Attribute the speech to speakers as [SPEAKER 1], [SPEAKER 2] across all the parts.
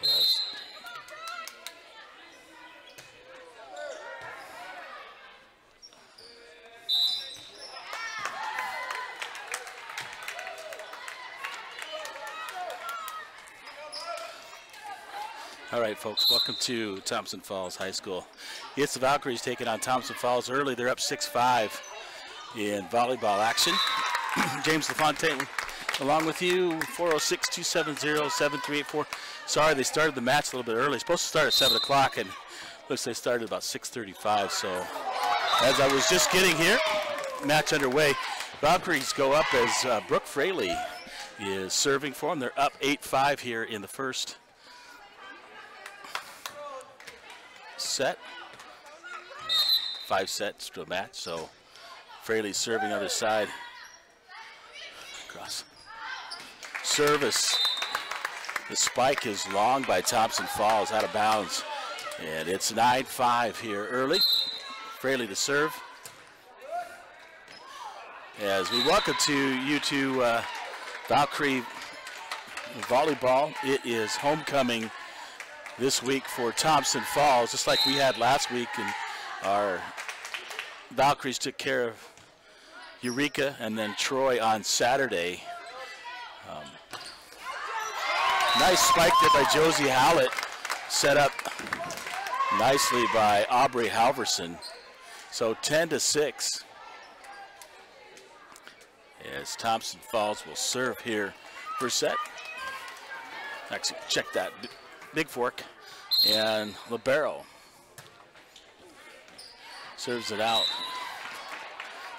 [SPEAKER 1] Test. All right, folks, welcome to Thompson Falls High School. It's the Valkyries taking on Thompson Falls early. They're up 6-5 in volleyball action. James LaFontaine along with you, 406-270-7384. Sorry, they started the match a little bit early. It's supposed to start at 7 o'clock, and looks like they started about 6:35. So as I was just getting here, match underway. Valkyries go up as Brooke Fraley is serving for them. They're up 8-5 here in the first set. 5 sets to a match, so Fraley's serving other side. Cross. Service. The spike is long by Thompson Falls, out of bounds. And it's 9-5 here early. Fraley to serve. As we welcome to you to Valkyrie Volleyball. It is homecoming this week for Thompson Falls, just like we had last week, and our Valkyries took care of Eureka and then Troy on Saturday. Nice spike there by Josie Howlett, set up nicely by Aubrey Halverson. So 10-6 as Thompson Falls will serve here first set. Actually, check that. Bigfork and Libero serves it out.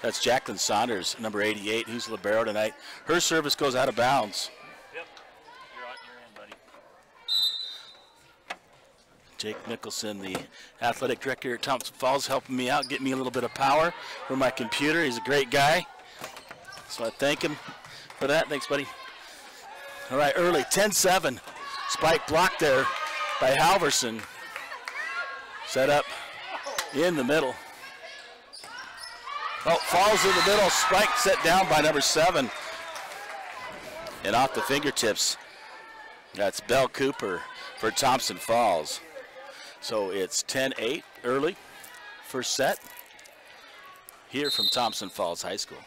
[SPEAKER 1] That's Jacqueline Saunders, number 88, who's Libero tonight. Her service goes out of bounds.
[SPEAKER 2] Yep, you're in, buddy.
[SPEAKER 1] Jake Mickelson, the athletic director at Thompson Falls, helping me out, getting me a little bit of power for my computer. He's a great guy, so I thank him for that. Thanks, buddy. All right, early, 10-7. Spike blocked there by Halverson. Set up in the middle. Oh, falls in the middle. Spike set down by number 7. And off the fingertips. That's Belle Cooper for Thompson Falls. So it's 10-8 early. First set here from Thompson Falls High School.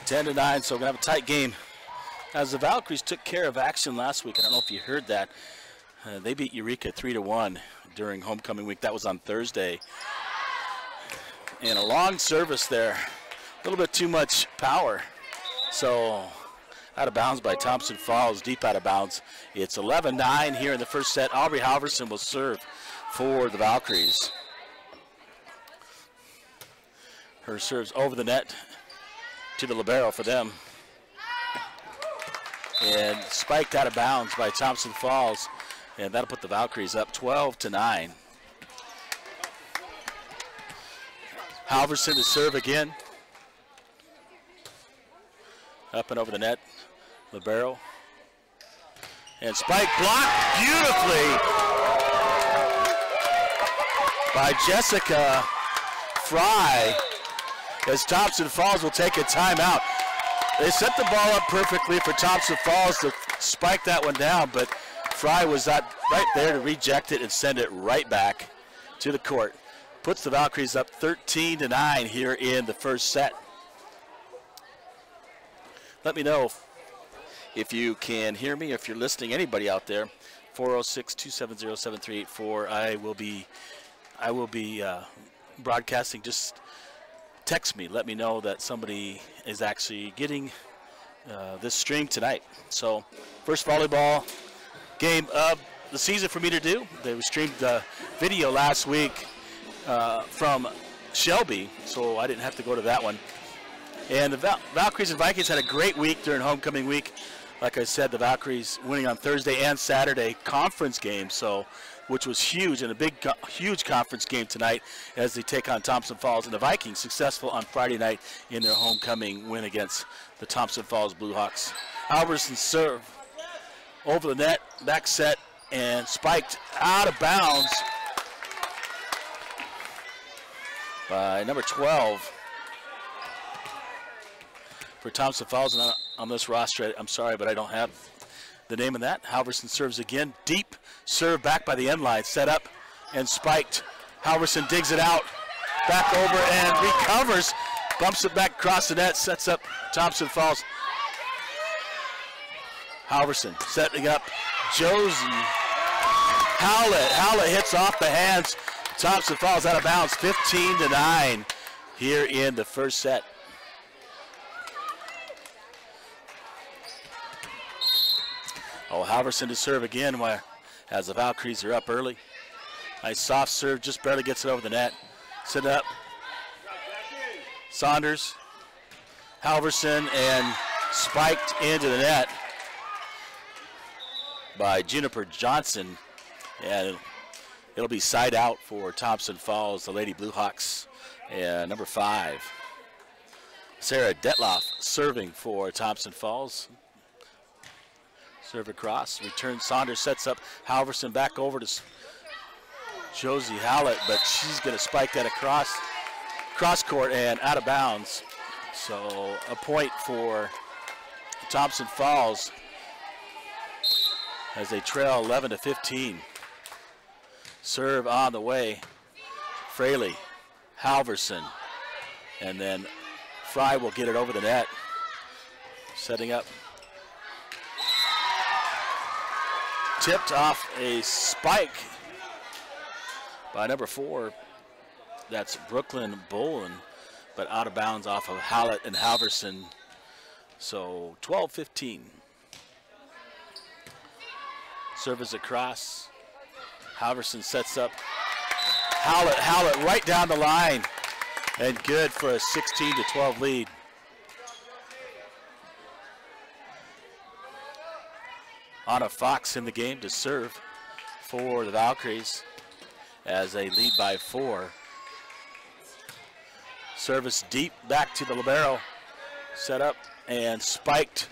[SPEAKER 1] 10-9, so we're going to have a tight game. As the Valkyries took care of action last week, I don't know if you heard that, they beat Eureka 3-1 during homecoming week. That was on Thursday. And a long service there, a little bit too much power. So out of bounds by Thompson Falls, deep out of bounds. It's 11-9 here in the first set. Aubrey Halverson will serve for the Valkyries. Her serves over the net to the libero for them. And spiked out of bounds by Thompson Falls, and that'll put the Valkyries up 12-9. Halverson to serve again. Up and over the net, libero. And spike blocked beautifully by Jessica Fry, as Thompson Falls will take a timeout. They set the ball up perfectly for Thompson Falls to spike that one down, but Fry was right there to reject it and send it right back to the court. Puts the Valkyries up 13-9 here in the first set. Let me know if you can hear me, if you're listening, anybody out there. 406-270-7384. I will be broadcasting. Just text me, let me know that somebody is actually getting this stream tonight. So first volleyball game of the season for me to do. They streamed the video last week from Shelby, so I didn't have to go to that one. And the Valkyries and Vikings had a great week during homecoming week. Like I said, the Valkyries winning on Thursday and Saturday conference games, so which was huge, and a huge conference game tonight as they take on Thompson Falls. And the Vikings successful on Friday night in their homecoming win against the Thompson Falls Blue Hawks. Halverson serve over the net, back set, and spiked out of bounds by number 12 for Thompson Falls. And on this roster, I'm sorry, but I don't have the name of that. Halverson serves again. Deep serve back by the end line. Set up and spiked. Halverson digs it out. Back over and recovers. Bumps it back across the net. Sets up Thompson Falls. Halverson setting up. Josie Howlett. Howlett hits off the hands. Thompson Falls out of bounds. 15-9 here in the first set. Oh, Halverson to serve again as the Valkyries are up early. Nice soft serve, just barely gets it over the net. Set up. Saunders, Halverson, and spiked into the net by Juniper Johnson. And it'll be side out for Thompson Falls, the Lady Blue Hawks. And number 5, Sarah Detloff serving for Thompson Falls. Serve across, return. Saunders sets up. Halverson back over to Josie Howlett, but she's going to spike that across court and out of bounds. So a point for Thompson Falls as they trail 11-15. Serve on the way. Fraley, Halverson, and then Fry will get it over the net. Setting up. Tipped off a spike by number 4. That's Brooklyn Bolin, but out of bounds off of Howlett and Halverson. So 12-15. Service across. Halverson sets up. Howlett right down the line, and good for a 16-12 lead. Anna Fox in the game to serve for the Valkyries as they lead by 4. Service deep back to the libero. Set up and spiked.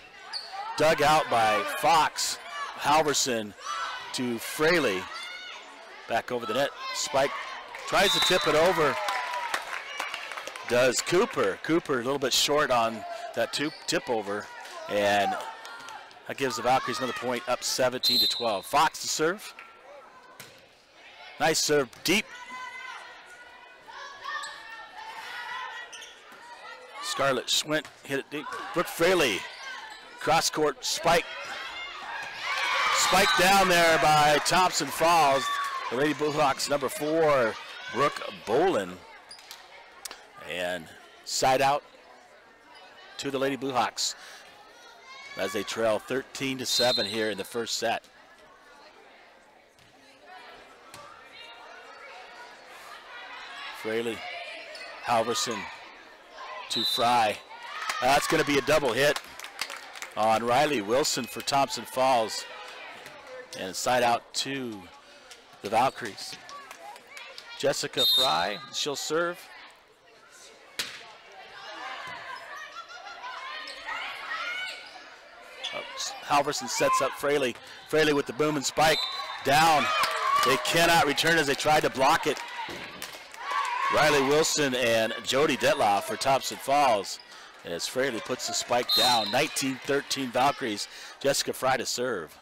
[SPEAKER 1] Dug out by Fox. Halverson to Fraley. Back over the net. Spike tries to tip it over. Does Cooper. Cooper a little bit short on that tip over. And that gives the Valkyries another point, up 17-12. Fox to serve. Nice serve, deep. Scarlett Schwint hit it deep. Brooke Fraley, cross court spike. Spike down there by Thompson Falls. The Lady Blue Hawks, number 4, Brooke Bolin. And side out to the Lady Blue Hawks as they trail 13-7 here in the first set. Fraley, Halverson to Fry. That's going to be a double hit on Riley Wilson for Thompson Falls. And side out to the Valkyries. Jessica Fry, she'll serve. Halverson sets up Fraley. Fraley with the boom and spike. Down. They cannot return as they tried to block it. Riley Wilson and Jody Detloff for Thompson Falls as Fraley puts the spike down. 19-13 Valkyries. Jessica Fry to serve.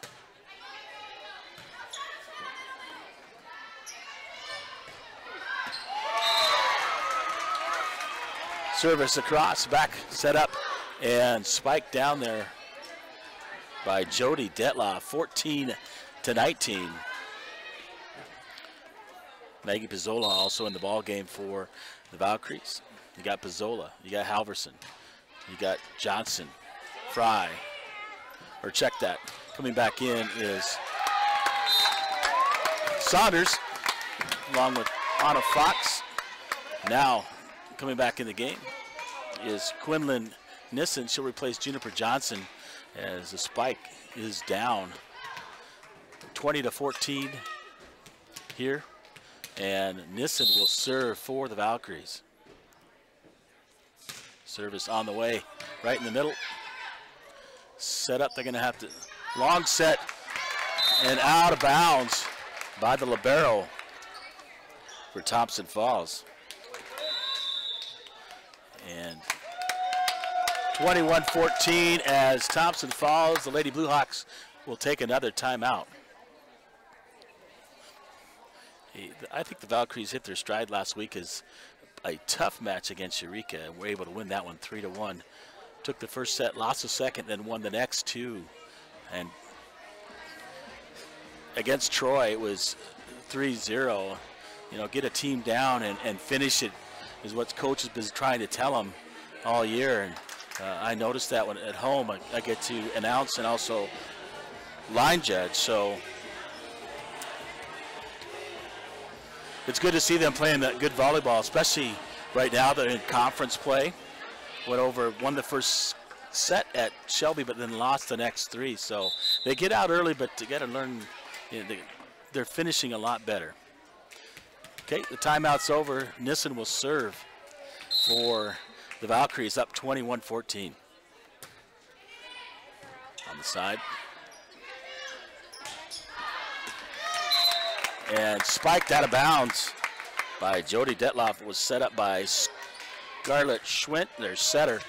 [SPEAKER 1] Service across, back, set up, and spike down there by Jody Detloff, 14-19. Maggie Pizzola also in the ball game for the Valkyries. You got Pizzola, you got Halverson, you got Johnson, Fry, or check that. Coming back in is Saunders, along with Anna Fox. Now coming back in the game is Quinlan Nissen. She'll replace Juniper Johnson as the spike is down 20-14 here. And Nissen will serve for the Valkyries. Service on the way, right in the middle. Set up, they're going to have to, long set, and out of bounds by the libero for Thompson Falls. And 21-14 as Thompson Falls. The Lady Blue Hawks will take another timeout. I think the Valkyries hit their stride last week as a tough match against Eureka, and were able to win that one 3-1. Took the first set, lost the second, then won the next two. And against Troy, it was 3-0. You know, get a team down and finish it is what coach has been trying to tell them all year. And I noticed that when at home I get to announce and also line judge. So it's good to see them playing that good volleyball, especially right now they're in conference play. Won the first set at Shelby, but then lost the next three. So they get out early, but they got to learn, they're finishing a lot better. Okay, the timeout's over. Nissen will serve for the Valkyries, up 21-14. On the side. And spiked out of bounds by Jody Detloff. It was set up by Scarlett Schwint, their setter.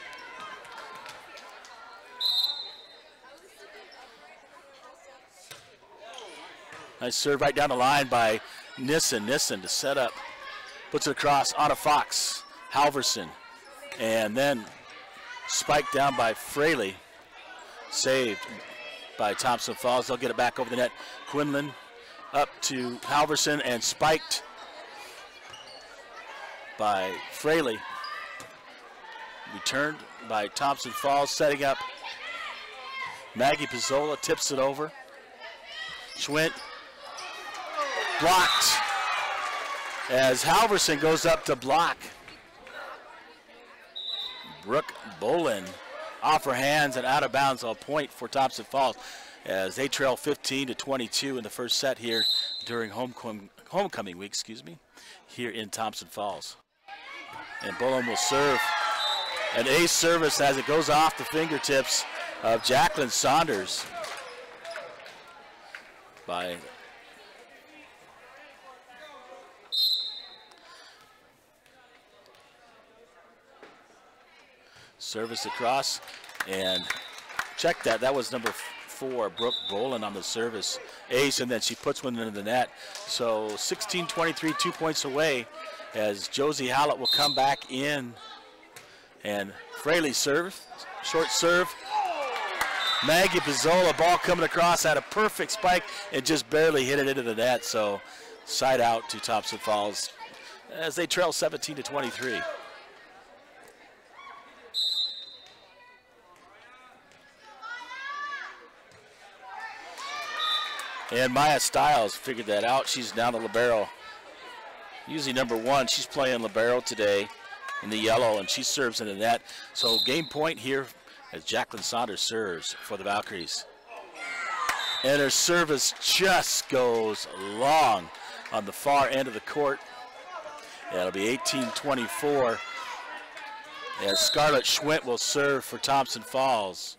[SPEAKER 1] Nice serve right down the line by Nissen. Nissen to set up. Puts it across on a Fox. Halverson. And then spiked down by Fraley. Saved by Thompson Falls. They'll get it back over the net. Quinlan up to Halverson and spiked by Fraley. Returned by Thompson Falls, setting up. Maggie Pizzola tips it over. Schwint blocked as Halverson goes up to block. Brooke Bolin off her hands and out of bounds. A point for Thompson Falls as they trail 15-22 in the first set here during homecoming week, here in Thompson Falls. And Bolin will serve an ace service as it goes off the fingertips of Jacqueline Saunders by service across, and check that. That was number 4, Brooke Bolin on the service ace, and then she puts one into the net. So 16-23, 2 points away as Josie Hallett will come back in. And Fraley serve, short serve. Maggie Pizzola, ball coming across, had a perfect spike and just barely hit it into the net. So side out to Thompson Falls as they trail 17-23. And Maya Stiles figured that out. She's now the libero. Usually number 1, she's playing libero today in the yellow, and she serves in the net. So game point here as Jacqueline Saunders serves for the Valkyries. And her service just goes long on the far end of the court. Yeah, it'll be 18-24 as Scarlett Schwint will serve for Thompson Falls.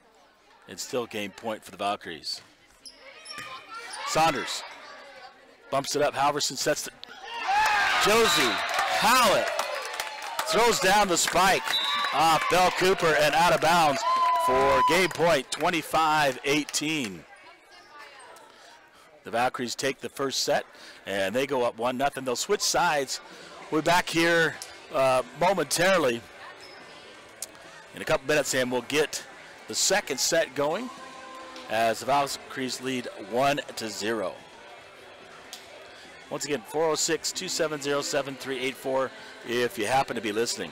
[SPEAKER 1] It's still game point for the Valkyries. Saunders bumps it up. Halverson sets it. Josie Hallett throws down the spike off Belle Cooper and out of bounds for game point, 25-18. The Valkyries take the first set and they go up 1-0. They'll switch sides. We're back here momentarily in a couple minutes, and we'll get the second set going as the Valkyries lead 1-0. Once again, 406-270-7384 if you happen to be listening.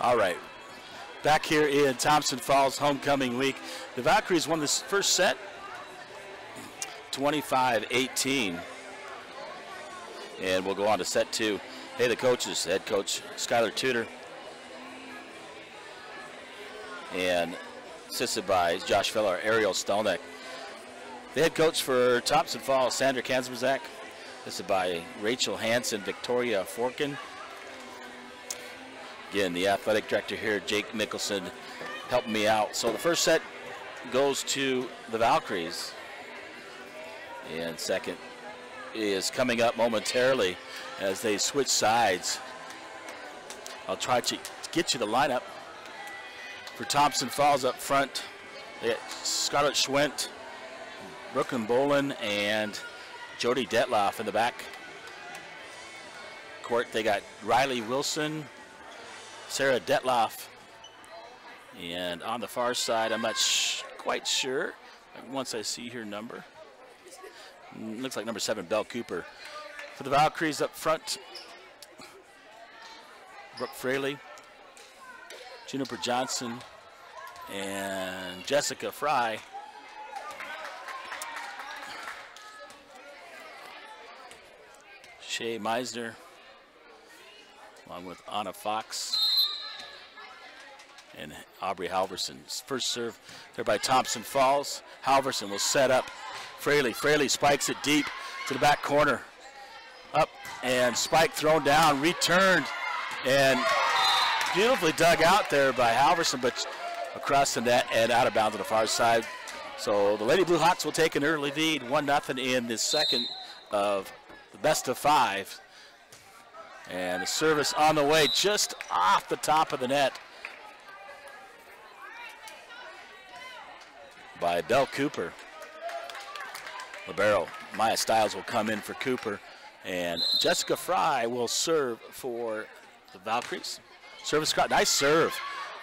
[SPEAKER 1] All right, back here in Thompson Falls homecoming week. The Valkyries won this first set, 25-18. And we'll go on to set two. Hey, the coaches, head coach Skylar Tudor, and assisted by Josh Feller, Ariel Stelnick. The head coach for Thompson Falls, Sandra Kanzmazak, assisted by Rachel Hansen, Victoria Forkin. Again, the athletic director here, Jake Mickelson, helping me out. So the first set goes to the Valkyries. And second is coming up momentarily as they switch sides. I'll try to get you the lineup for Thompson Falls up front. They got Scarlett Schwent, Brooklyn Bolin, and Jody Detloff in the back court. They got Riley Wilson, Sarah Detloff, and on the far side, I'm not quite sure. Once I see her number, looks like number 7, Belle Cooper. For the Valkyries up front, Brooke Fraley, Juniper Johnson, and Jessica Fry. Shay Meisner, along with Anna Fox and Aubrey Halverson. First serve there by Thompson Falls. Halverson will set up Fraley. Fraley spikes it deep to the back corner. Up and spike thrown down, returned, and beautifully dug out there by Halverson, but across the net and out of bounds on the far side. So the Lady Blue Hawks will take an early lead, 1-0 in the second of the best of 5. And the service on the way just off the top of the net by Belle Cooper. Libero Maya Stiles will come in for Cooper, and Jessica Fry will serve for the Valkyries. Service, nice serve,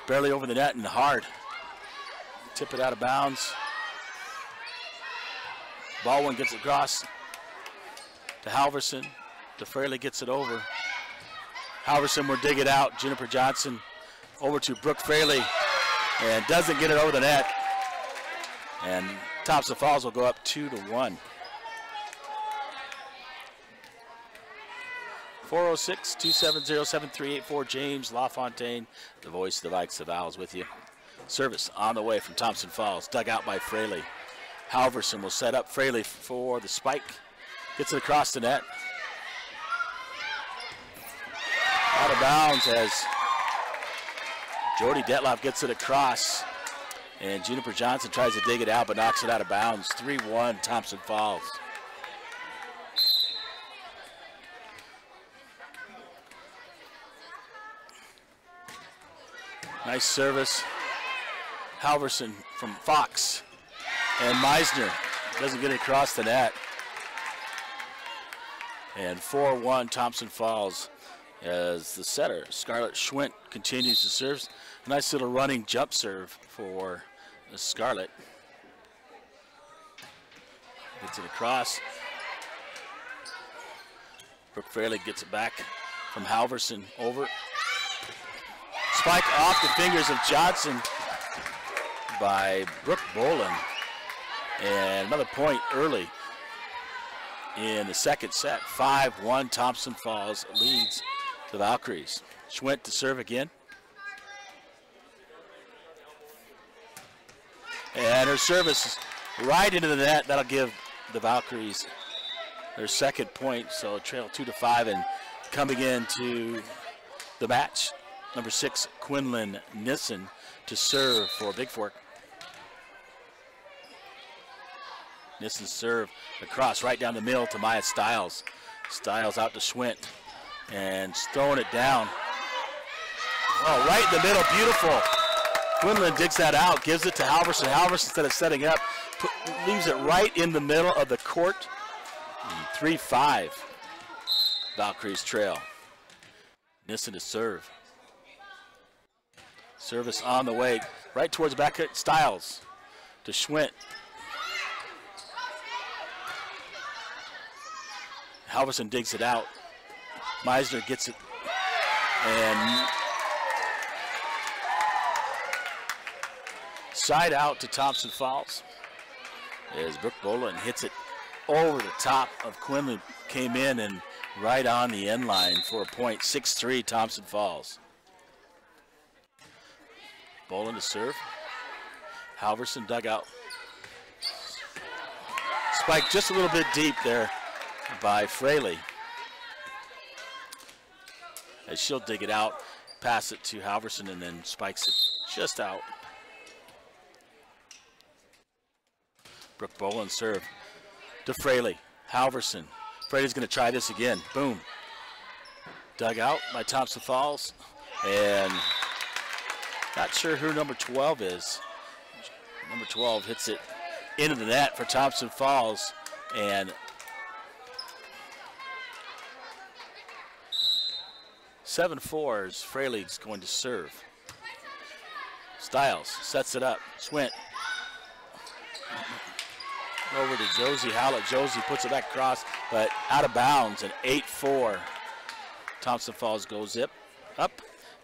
[SPEAKER 1] barely over the net and hard. Tip it out of bounds. Baldwin gets it across to Halverson. DeFraley gets it over. Halverson will dig it out. Juniper Johnson over to Brooke Fraley, and doesn't get it over the net. And Thompson Falls will go up 2-1. 406-270-7384. James LaFontaine, the voice of the Vikes of Owls, with you. Service on the way from Thompson Falls, dug out by Fraley. Halverson will set up Fraley for the spike. Gets it across the net. Out of bounds as Jody Detloff gets it across. And Juniper Johnson tries to dig it out but knocks it out of bounds. 3-1 Thompson Falls. Nice service. Halverson from Fox. And Meisner doesn't get it across the net. And 4-1 Thompson Falls as the setter, Scarlett Schwent, continues to serve. Nice little running jump serve for Scarlett. Gets it across. Brooke Fraley gets it back from Halverson over. Spike off the fingers of Johnson by Brooke Bolin. And another point early in the second set. 5-1 Thompson Falls leads the Valkyries. Schwent to serve again. And her service is right into the net. That'll give the Valkyries their second point. So trail 2-5, and coming into the match, number 6, Quinlan Nissen to serve for Bigfork. Nissen serve across right down the middle to Maya Stiles. Stiles out to Schwent and throwing it down. Oh, right in the middle, beautiful. Quinlan digs that out, gives it to Halverson. Halverson, instead of setting up, leaves it right in the middle of the court. 3-5, Valkyries trail. Nissen to serve. Service on the way, right towards the back. Stiles to Schwent. Halverson digs it out. Meisner gets it, and Side out to Thompson Falls as Brooke Boland hits it over the top of Quinlan. Came in and right on the end line for a point. 6-3 Thompson Falls. Boland to serve. Halverson dug out. Spike just a little bit deep there by Fraley. As she'll dig it out, pass it to Halverson, and then spikes it just out. Brooke Boland serve to Fraley. Halverson. Fraley's going to try this again. Boom. Dug out by Thompson Falls. And not sure who number 12 is. Number 12 hits it into the net for Thompson Falls. And 7-4 is Fraley's going to serve. Stiles sets it up. Swint. Over to Josie Hallett. Josie puts it back across, but out of bounds, and 8-4. Thompson Falls goes up.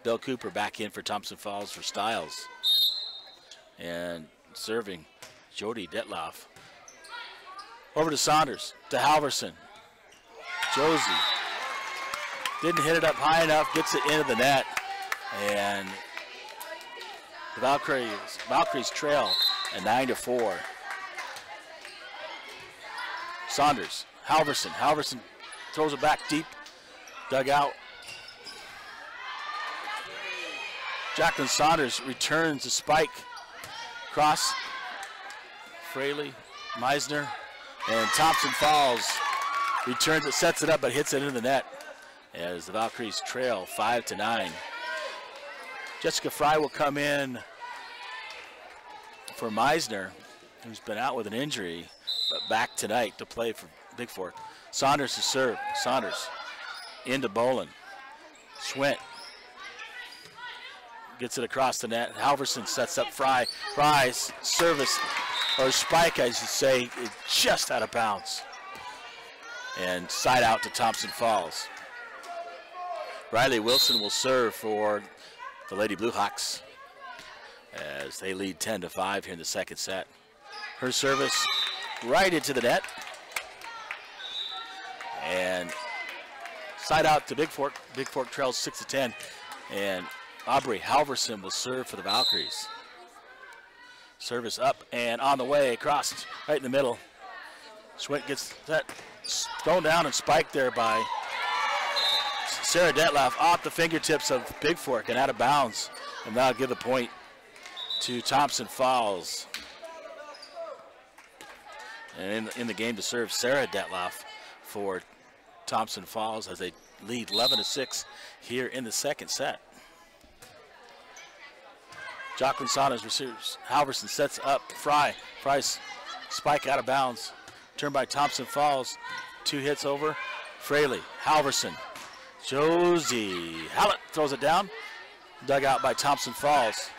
[SPEAKER 1] Bill Cooper back in for Thompson Falls for Stiles. And serving Jody Detloff. Over to Saunders, to Halverson. Josie didn't hit it up high enough, gets it into the net, and the Valkyries trail at 9-4. Saunders, Halverson. Halverson throws it back deep, dug out. Jacqueline Saunders returns the spike. Cross, Fraley, Meisner, and Thompson Falls returns it, sets it up, but hits it into the net as the Valkyries trail 5-9. Jessica Fry will come in for Meisner, who's been out with an injury, but back tonight to play for Bigfork. Saunders to serve. Saunders into Boland. Swint gets it across the net. Halverson sets up Fry. Fry's service, or spike, I should say, is just out of bounds. And side out to Thompson Falls. Riley Wilson will serve for the Lady Blue Hawks as they lead 10-5 here in the second set. Her service right into the net. And side out to Bigfork. Bigfork trails 6-10. And Aubrey Halverson will serve for the Valkyries. Service up and on the way across right in the middle. Swint gets that thrown down and spiked there by Sarah Detloff off the fingertips of Bigfork and out of bounds. And that'll give the point to Thompson Falls. And in the game to serve, Sarah Detloff for Thompson Falls as they lead 11-6 here in the second set. Jacqueline Saunders receives. Halverson sets up Fry. Fry's spike out of bounds. Turned by Thompson Falls. 2 hits over. Fraley. Halverson. Josie Hallett throws it down. Dug out by Thompson Falls.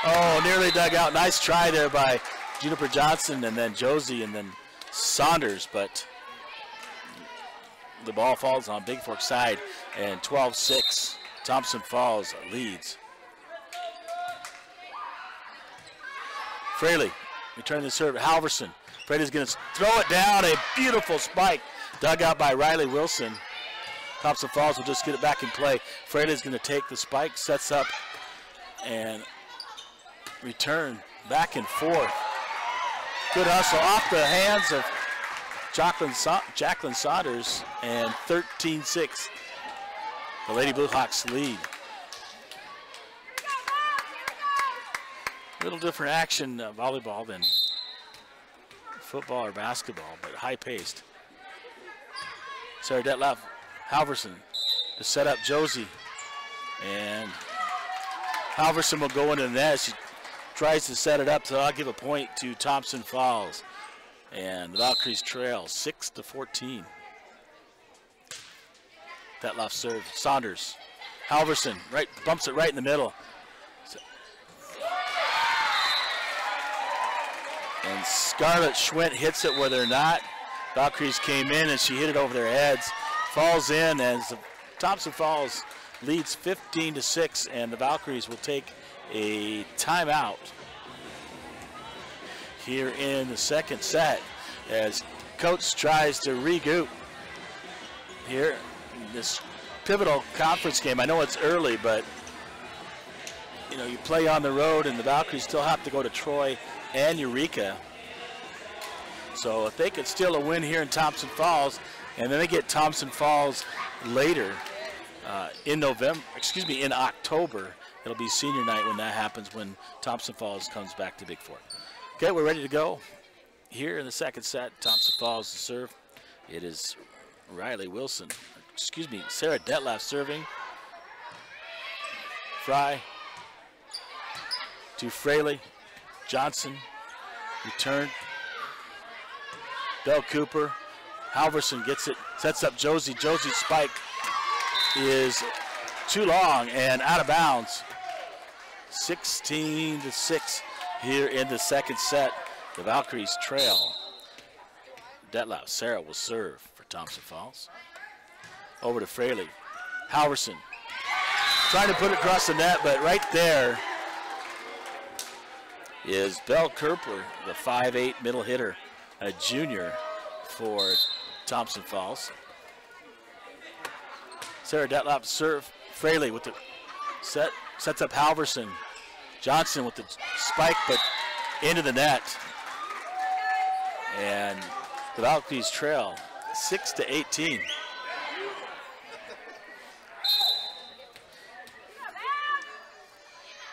[SPEAKER 1] Oh, nearly dug out. Nice try there by Juniper Johnson and then Josie and then Saunders, but the ball falls on Bigfork's side and 12-6. Thompson Falls leads. Fraley returning the serve. Halverson. Fraley's going to throw it down. A beautiful spike. Dug out by Riley Wilson. Thompson Falls will just get it back in play. Fraley's going to take the spike, sets up, and return back and forth. Good hustle off the hands of Jacqueline Saunders, and 13-6. The Lady Blue Hawks lead. A little different action volleyball than football or basketball, but high-paced. Sarah Detloff, Halverson to set up Josie, and Halverson will go into the net. She tries to set it up, so I'll give a point to Thompson Falls. And the Valkyries trail 6-14. Detloff serve. Saunders. Halverson bumps it right in the middle. And Scarlett Schwint hits it where they're not. Valkyries came in and she hit it over their heads. Falls in as the Thompson Falls leads 15-6, and the Valkyries will take a timeout here in the second set as coach tries to regroup here in this pivotal conference game. I know it's early, but you know, you play on the road and the Valkyries still have to go to Troy and Eureka. So if they could steal a win here in Thompson Falls, and then they get Thompson Falls later in October, it'll be senior night when that happens, when Thompson Falls comes back to Bigfork. Okay, we're ready to go. Here in the second set, Thompson Falls to serve. It is Sarah Detlaff serving. Fry to Fraley. Johnson, return. Bell Cooper. Halverson gets it, sets up Josie. Josie's spike is too long and out of bounds. 16-6 here in the second set. The Valkyries trail. Detlaff, Sarah will serve for Thompson Falls. Over to Fraley. Halverson trying to put it across the net, but right there is Bell Cooper, the 5'8" middle hitter, a junior for Thompson Falls. Sarah Detlaff to serve. Fraley with the sets up Halverson. Johnson with the spike, but into the net. And the Valkyries trail 6-18.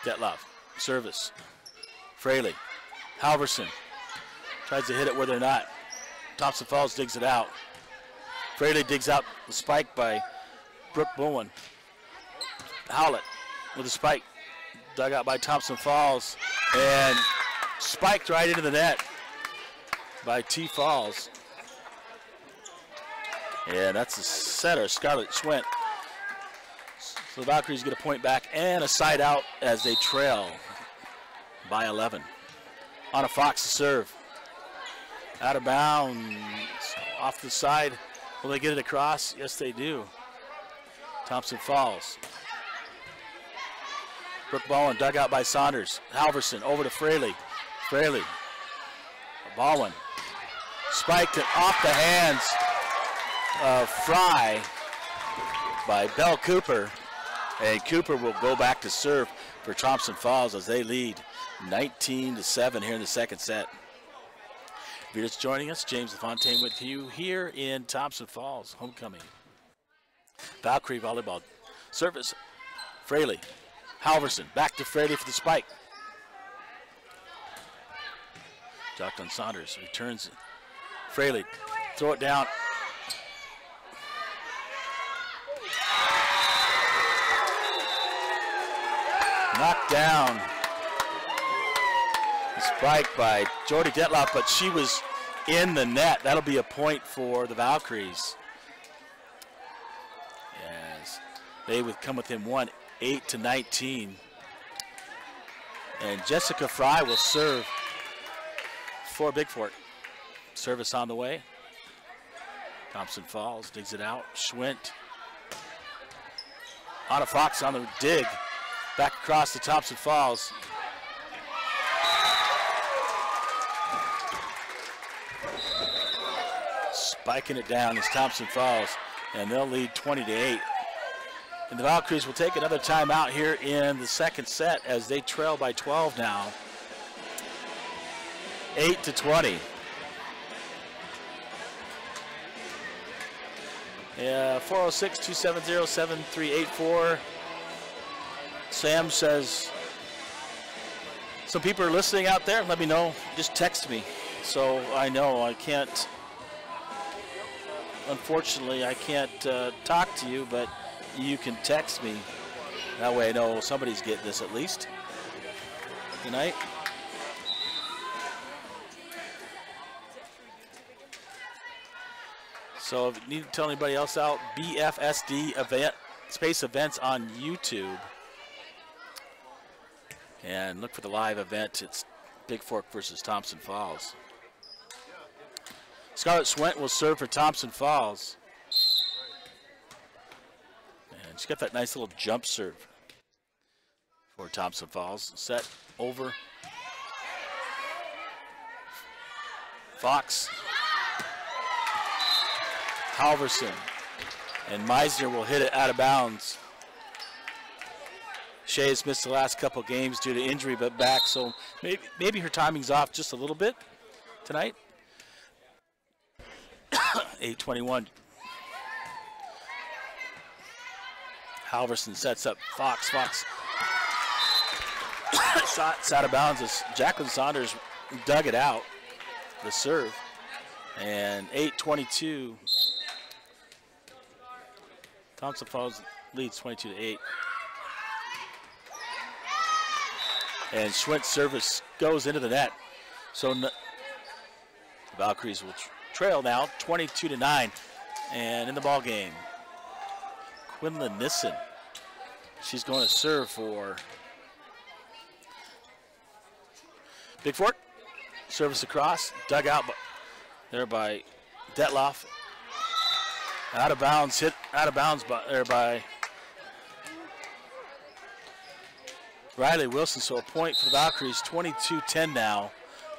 [SPEAKER 1] Detlaff, service. Fraley, Halverson tries to hit it where they're not. Thompson Falls digs it out. Fraley digs out the spike by Brooke Bowen. Howlett with a spike dug out by Thompson Falls and spiked right into the net by T. Falls. And that's the setter, Scarlett Schwent. So the Valkyries get a point back and a side out as they trail by 11. Anna Fox to serve. Out of bounds, off the side. Will they get it across? Yes, they do. Thompson Falls. Brooke Bowen dug out by Saunders. Halverson over to Fraley. Fraley. Bowen. Spiked it off the hands of Fry by Bell Cooper. And Cooper will go back to serve for Thompson Falls as they lead 19-7 here in the second set. If you're just joining us, James LaFontaine with you here in Thompson Falls, homecoming. Valkyrie volleyball. Service, Fraley. Halverson, back to Fraley for the spike. Jockton Saunders returns it. Fraley, throw it down. Knocked down. The spike by Jordy Detlaff, but she was in the net. That'll be a point for the Valkyries. Yes, they would come within 8-19. And Jessica Fry will serve for Bigfork. Service on the way. Thompson Falls digs it out. Schwent. Anna Fox on the dig. Back across to Thompson Falls. Spiking it down is Thompson Falls, and they'll lead 20-8. And the Valkyries will take another timeout here in the second set as they trail by 12 now. 8-20. Yeah, 406-270-7384. Sam says, some people are listening out there. Let me know. Just text me so I know. I can't, unfortunately, I can't talk to you, but you can text me. That way I know somebody's getting this at least tonight. So if you need to tell anybody else out, BFSD event, Space Events on YouTube. And look for the live event. It's Bigfork versus Thompson Falls. Scarlett Schwent will serve for Thompson Falls. And she's got that nice little jump serve. for Thompson Falls. Set over. Fox. Halverson. And Meisner will hit it out of bounds. Shea has missed the last couple games due to injury, but back, so maybe her timing's off just a little bit tonight. 8:21. Halverson sets up Fox. Fox shot's out of bounds as Jacqueline Saunders dug it out, the serve. And 8:22. Thompson Falls leads 22-8. And Schwint's service goes into the net. So the Valkyries will trail now 22-9. And in the ball game, Quinlan Nissen. She's going to serve for Bigfork. Service across, dug out there by Detloff. Out of bounds, hit out of bounds by Riley Wilson. So a point for the Valkyries, 22-10 now,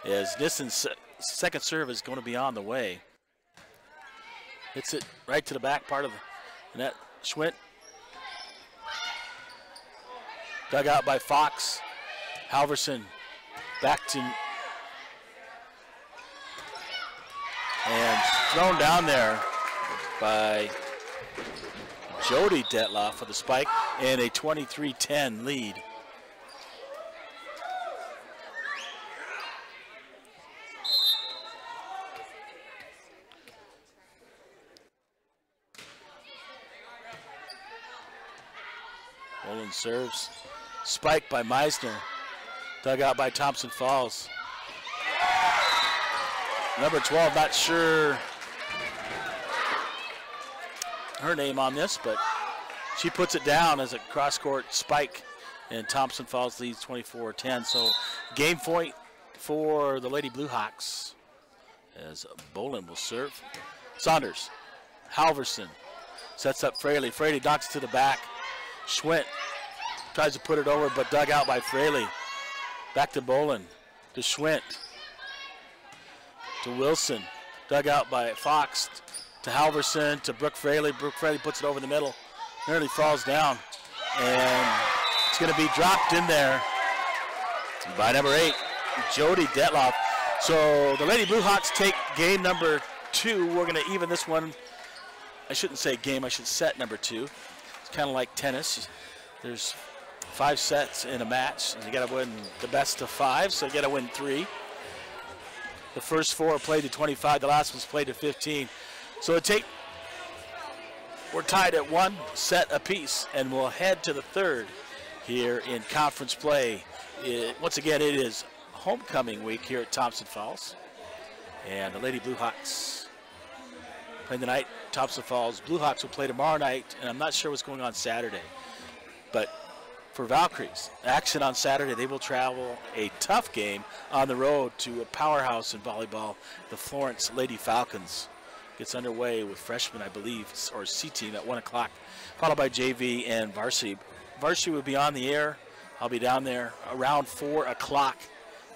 [SPEAKER 1] as Nissen's second serve is going to be on the way. Hits it right to the back part of the net. Schwint. Dug out by Fox. Halverson back to, and thrown down there by Jody Detloff for the spike, and a 23-10 lead. Olin serves. Spike by Meisner. Dug out by Thompson Falls. Number 12, not sure her name on this, but she puts it down as a cross-court spike, and Thompson Falls leads 24-10. So game point for the Lady Blue Hawks as Bolin will serve. Saunders, Halverson sets up Fraley. Fraley knocks it to the back. Schwint tries to put it over, but dug out by Fraley. Back to Bolin, to Schwint, to Wilson. Dug out by Fox, to Halverson, to Brooke Fraley. Brooke Fraley puts it over the middle. Nearly falls down. And it's going to be dropped in there by number 8, Jody Detloff. So the Lady Blue Hawks take game number 2. We're going to even this one. I shouldn't say game, I should set number 2. It's kind of like tennis. There's 5 sets in a match, and you got to win the best of 5, so you got to win 3. The first 4 are played to 25. The last one's played to 15. So we're tied at 1 set apiece, and we'll head to the 3rd here in conference play. Once again, it is homecoming week here at Thompson Falls, and the Lady Blue Hawks playing tonight. Thompson Falls Blue Hawks will play tomorrow night, and I'm not sure what's going on Saturday. But for Valkyries, action on Saturday, they will travel a tough game on the road to a powerhouse in volleyball, the Florence Lady Falcons. Gets underway with freshmen, I believe, or C team at 1 o'clock, followed by JV and varsity. Varsity will be on the air. I'll be down there around 4 o'clock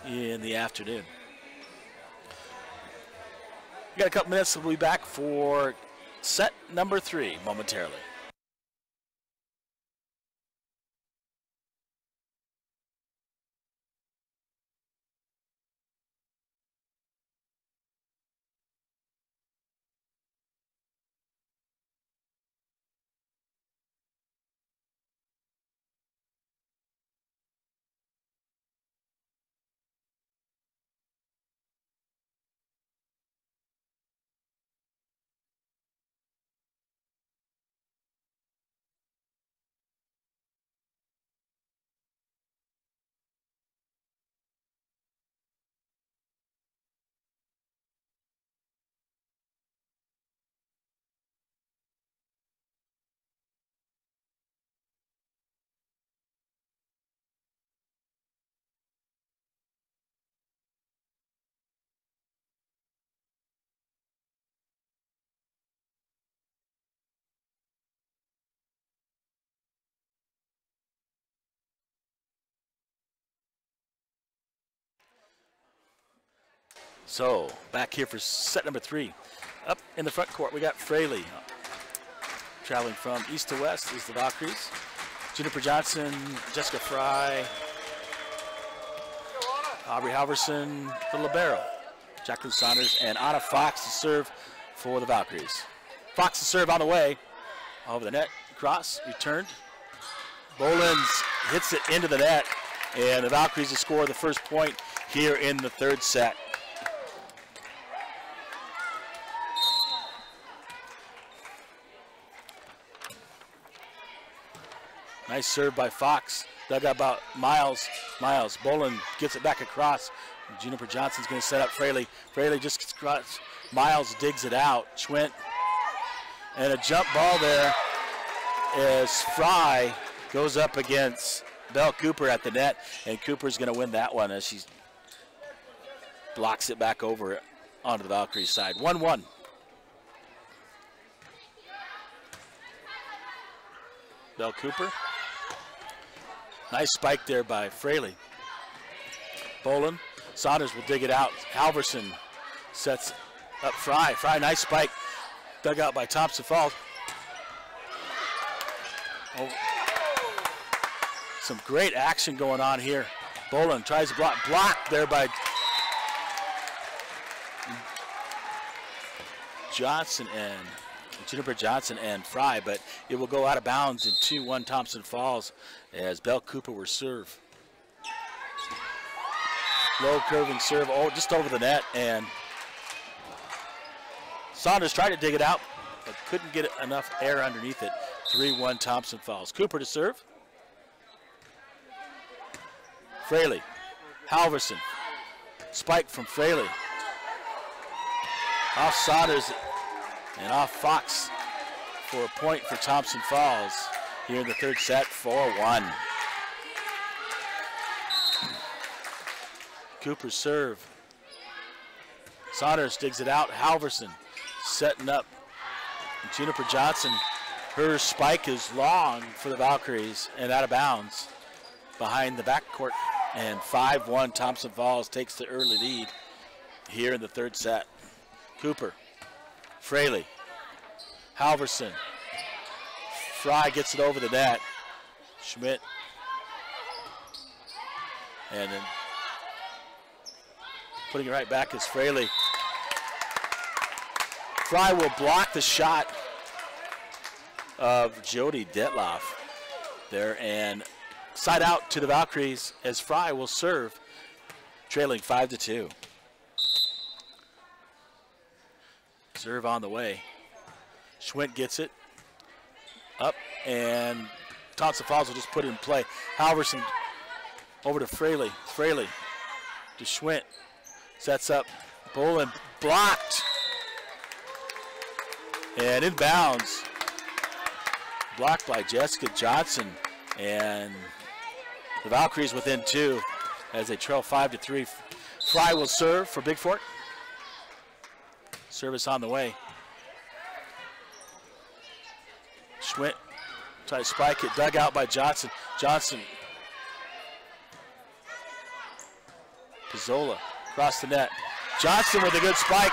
[SPEAKER 1] in the afternoon. We got a couple minutes. We'll be back for set number 3 momentarily. So back here for set number 3. Up in the front court, we got Fraley. Traveling from east to west is the Valkyries. Juniper Johnson, Jessica Fry, Aubrey Halverson, the libero. Jacqueline Saunders and Anna Fox to serve for the Valkyries. Fox to serve on the way. Over the net, cross, returned. Bolins hits it into the net, and the Valkyries to score the first point here in the third set. Nice serve by Fox. Dug out about Miles. Bolin gets it back across. Juniper Johnson's going to set up Fraley. Fraley just gets across. Miles digs it out. Schwint. And a jump ball there as Fry goes up against Belle Cooper at the net. And Cooper's going to win that one as she blocks it back over onto the Valkyries side. 1-1. Belle Cooper. Nice spike there by Fraley. Bolin. Saunders will dig it out. Halverson sets up Fry. Fry, nice spike. Dug out by Thompson Falls. Oh. Some great action going on here. Bolin tries to block. Blocked there by Johnson and Juniper Johnson and Fry, but it will go out of bounds in 2-1 Thompson Falls as Belle Cooper will serve. Low curving serve, just over the net, and Saunders tried to dig it out, but couldn't get enough air underneath it. 3-1 Thompson Falls. Cooper to serve. Fraley. Halverson. Spike from Fraley. Off Saunders and off Fox for a point for Thompson Falls here in the third set, 4-1. Cooper serve. Saunders digs it out. Halverson setting up. Juniper Johnson, her spike is long for the Valkyries and out of bounds behind the backcourt. And 5-1 Thompson Falls takes the early lead here in the third set. Cooper. Fraley. Halverson. Fry gets it over the net. Schmidt. And then putting it right back is Fraley. Fry will block the shot of Jody Detloff there, and side out to the Valkyries as Fry will serve, trailing 5-2. Serve on the way. Schwint gets it up, and Thompson Falls will just put it in play. Halverson over to Fraley. Fraley to Schwint. Sets up. Bolin blocked. And inbounds. Blocked by Jessica Johnson. And the Valkyries within 2 as they trail 5-3. Fry will serve for Bigfork. Service on the way. Schwint tries to spike it. Dug out by Johnson. Johnson. Pizzola across the net. Johnson with a good spike.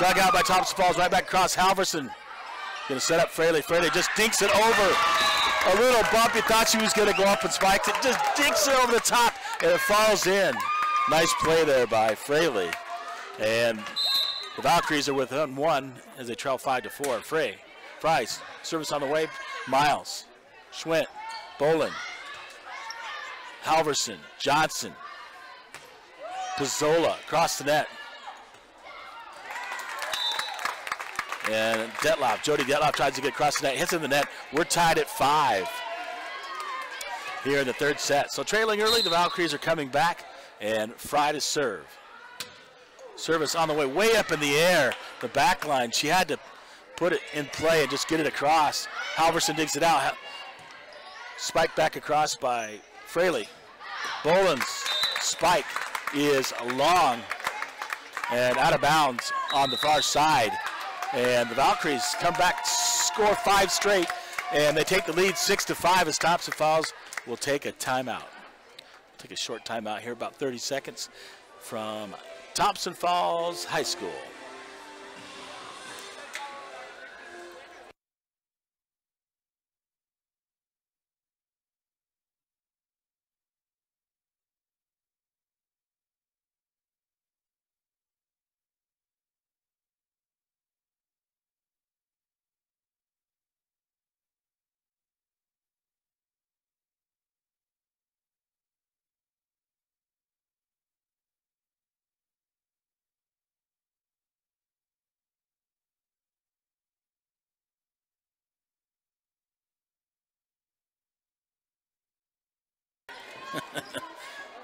[SPEAKER 1] Dug out by Thompson Falls. Right back across. Halverson going to set up Fraley. Fraley just dinks it over. A little bump. You thought she was going to go up and spike it. Just dinks it over the top, and it falls in. Nice play there by Fraley. And the Valkyries are within 1 as they trail 5-4. Fry's service on the way. Miles. Schwint. Bolin. Halverson. Johnson. Pizzola across the net. And Detloff, Jody Detloff tries to get across the net, hits in the net. We're tied at 5 here in the third set. So trailing early, the Valkyries are coming back, and Fry to serve. Service on the way up in the air. The back line, she had to put it in play and just get it across. Halverson digs it out. Spike back across by Fraley. Bolin's spike is long and out of bounds on the far side. And the Valkyries come back, score 5 straight, and they take the lead 6-5 as Thompson Falls will take a timeout. Take a short timeout here, about 30 seconds from Thompson Falls High School.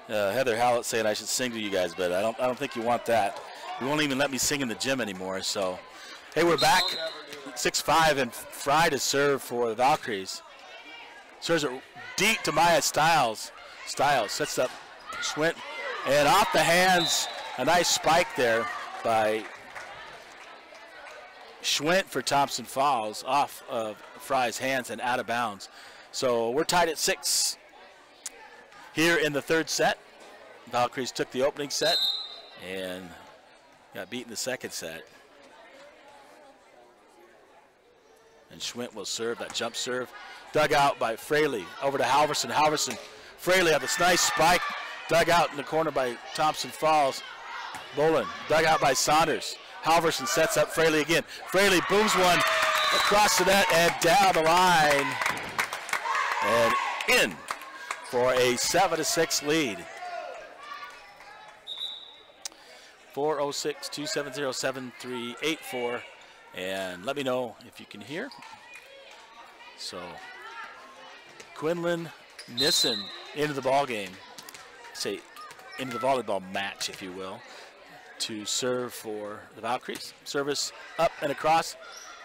[SPEAKER 1] Heather Howlett saying I should sing to you guys, but I don't think you want that. You won't even let me sing in the gym anymore. So, hey, we're back. 6-5 and Fry to serve for the Valkyries. Serves it deep to Maya Stiles. Stiles sets up Schwint, and off the hands, a nice spike there by Schwint for Thompson Falls, off of Fry's hands and out of bounds. So we're tied at 6 here in the third set. Valkyries took the opening set and got beat in the second set. And Schwint will serve that jump serve. Dug out by Fraley. Over to Halverson. Halverson. Fraley had this nice spike. Dug out in the corner by Thompson Falls. Bolin. Dug out by Saunders. Halverson sets up Fraley again. Fraley booms one across the net and down the line. And in for a 7-6 lead. 406-270-7384. And let me know if you can hear. So Quinlan Nissen into the ball game, say into the volleyball match, if you will, to serve for the Valkyries. Service up and across.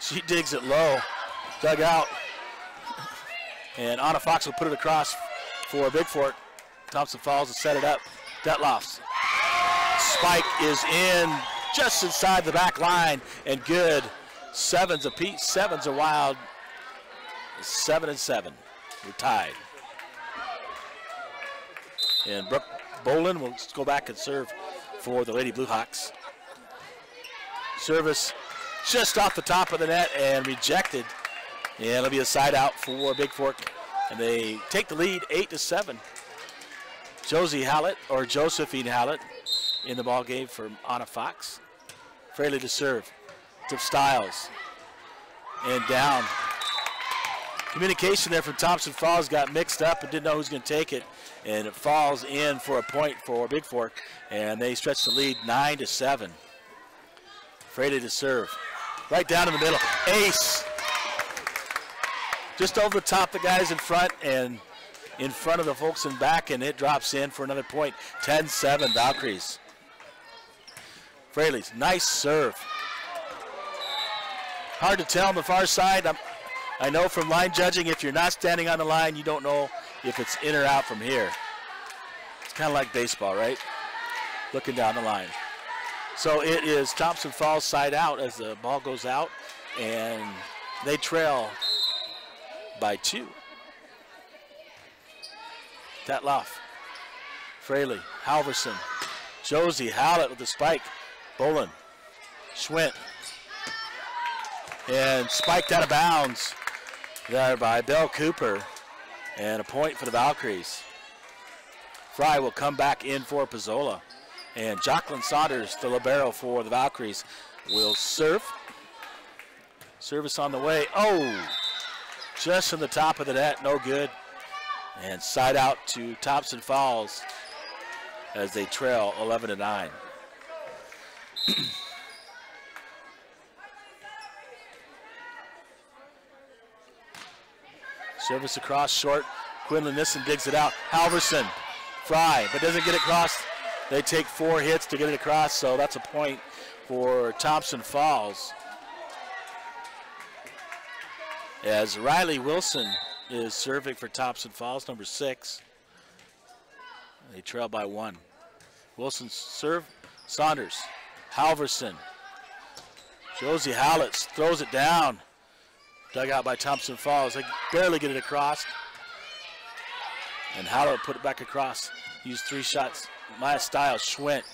[SPEAKER 1] She digs it low, dug out, and Anna Fox will put it across for Bigfork. Thompson Falls will set it up. Detlofs. Spike is in just inside the back line and good. Sevens apiece. Sevens are wild. 7-7. We're tied. And Brooke Bolin will go back and serve for the Lady Blue Hawks. Service just off the top of the net and rejected. And it'll be a side out for Bigfork. And they take the lead 8-7. Josie Hallett, or Josephine Hallett, in the ball game for Anna Fox. Fraley to serve. To Stiles. And down. Communication there from Thompson Falls got mixed up and didn't know who's going to take it. And it falls in for a point for Bigfork. And they stretch the lead 9-7. Fraley to serve. Right down in the middle. Ace. Just over the top the guys in front and in front of the folks in back, and it drops in for another point. 10-7 Valkyries. Fraley's nice serve. Hard to tell on the far side. I know from line judging, if you're not standing on the line, you don't know if it's in or out from here. It's kind of like baseball, right? Looking down the line. So it is Thompson Falls side out as the ball goes out, and they trail by 2. Tetloff, Fraley, Halverson, Josie Hallett with the spike, Bolin, Schwint, and spiked out of bounds there by Belle Cooper, and a point for the Valkyries. Fry will come back in for Pizzola, and Jacqueline Saunders, the libero for the Valkyries, will serve. Service on the way. Oh! Just from the top of the net, no good. And side out to Thompson Falls as they trail 11-9. Service across short. Quinlan Nissen digs it out. Halverson, Fry, but doesn't get it across. They take 4 hits to get it across, so that's a point for Thompson Falls. As Riley Wilson is serving for Thompson Falls, number 6. They trail by 1. Wilson serve, Saunders, Halverson. Josie Hallett throws it down. Dug out by Thompson Falls. They barely get it across. And Hallett put it back across. Used 3 shots. Maya Stiles, Schwint.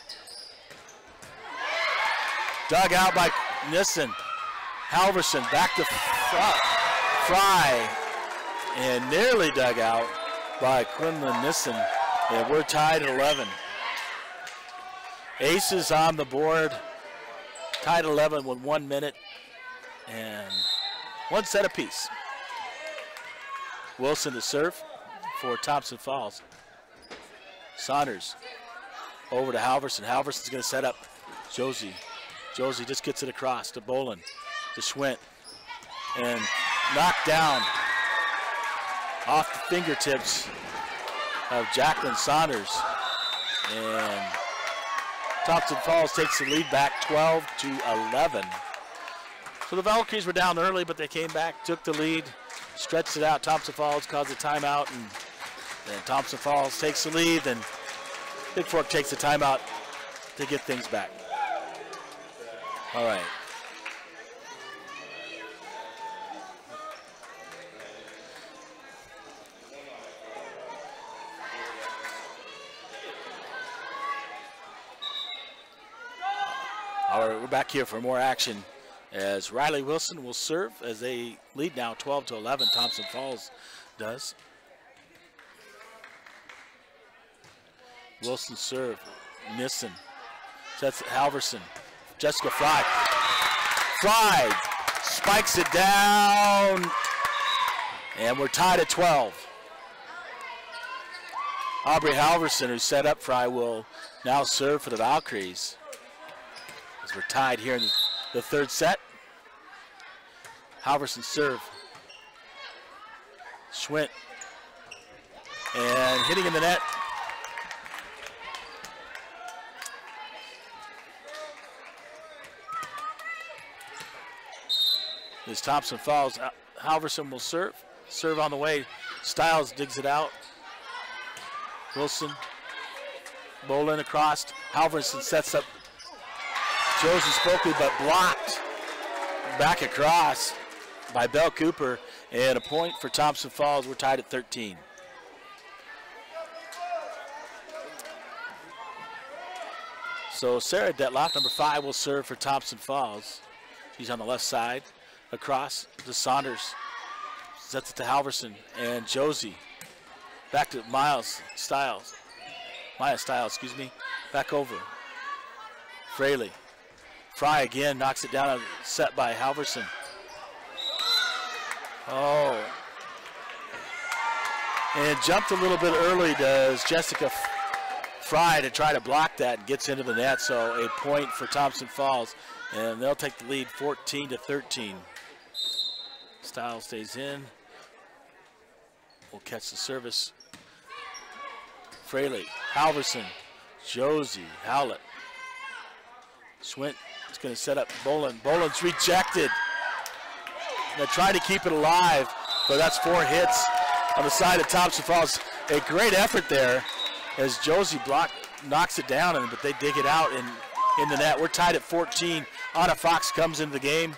[SPEAKER 1] Dug out by Nissen. Halverson back to Fry. And nearly dug out by Quinlan Nissen. And we're tied at 11. Aces on the board. Tied 11 with 1 minute and 1 set apiece. Wilson to serve for Thompson Falls. Saunders over to Halverson. Halverson's going to set up Josie. Josie just gets it across to Bolin, to Schwint, and knocked down off the fingertips of Jacqueline Saunders. And Thompson Falls takes the lead back 12-11. So the Valkyries were down early, but they came back, took the lead, stretched it out. Thompson Falls caused a timeout, and then Thompson Falls takes the lead, and Bigfork takes the timeout to get things back. All right. All right, we're back here for more action as Riley Wilson will serve as they lead now 12-11. Thompson Falls does. Wilson serve. Nissen sets it. Halverson. Jessica Fry. Fry spikes it down. And we're tied at 12. Aubrey Halverson, who set up Fry, will now serve for the Valkyries. As we're tied here in the third set. Halverson serve. Schwint. And hitting in the net. As Thompson Falls, Halverson will serve. Serve on the way. Stiles digs it out. Wilson. Bolin across. Halverson sets up Josie Spokely, but blocked back across by Belle Cooper. And a point for Thompson Falls. We're tied at 13. So Sarah Detloff, number 5, will serve for Thompson Falls. She's on the left side. Across to Saunders. Sets it to Halverson and Josie. Back to Maya Stiles, excuse me. Back over. Fraley. Fry again knocks it down, set by Halverson. Oh. And jumped a little bit early does Jessica Fry to try to block that and gets into the net. So a point for Thompson Falls. And they'll take the lead 14-13. Stiles stays in. Will catch the service. Fraley, Halverson, Josie, Howlett. Schwint is going to set up Bolin. Bolin's rejected. They try to keep it alive, but that's 4 hits on the side of Thompson Falls. A great effort there as Josie knocks it down, but they dig it out in the net. We're tied at 14. Anna Fox comes into the game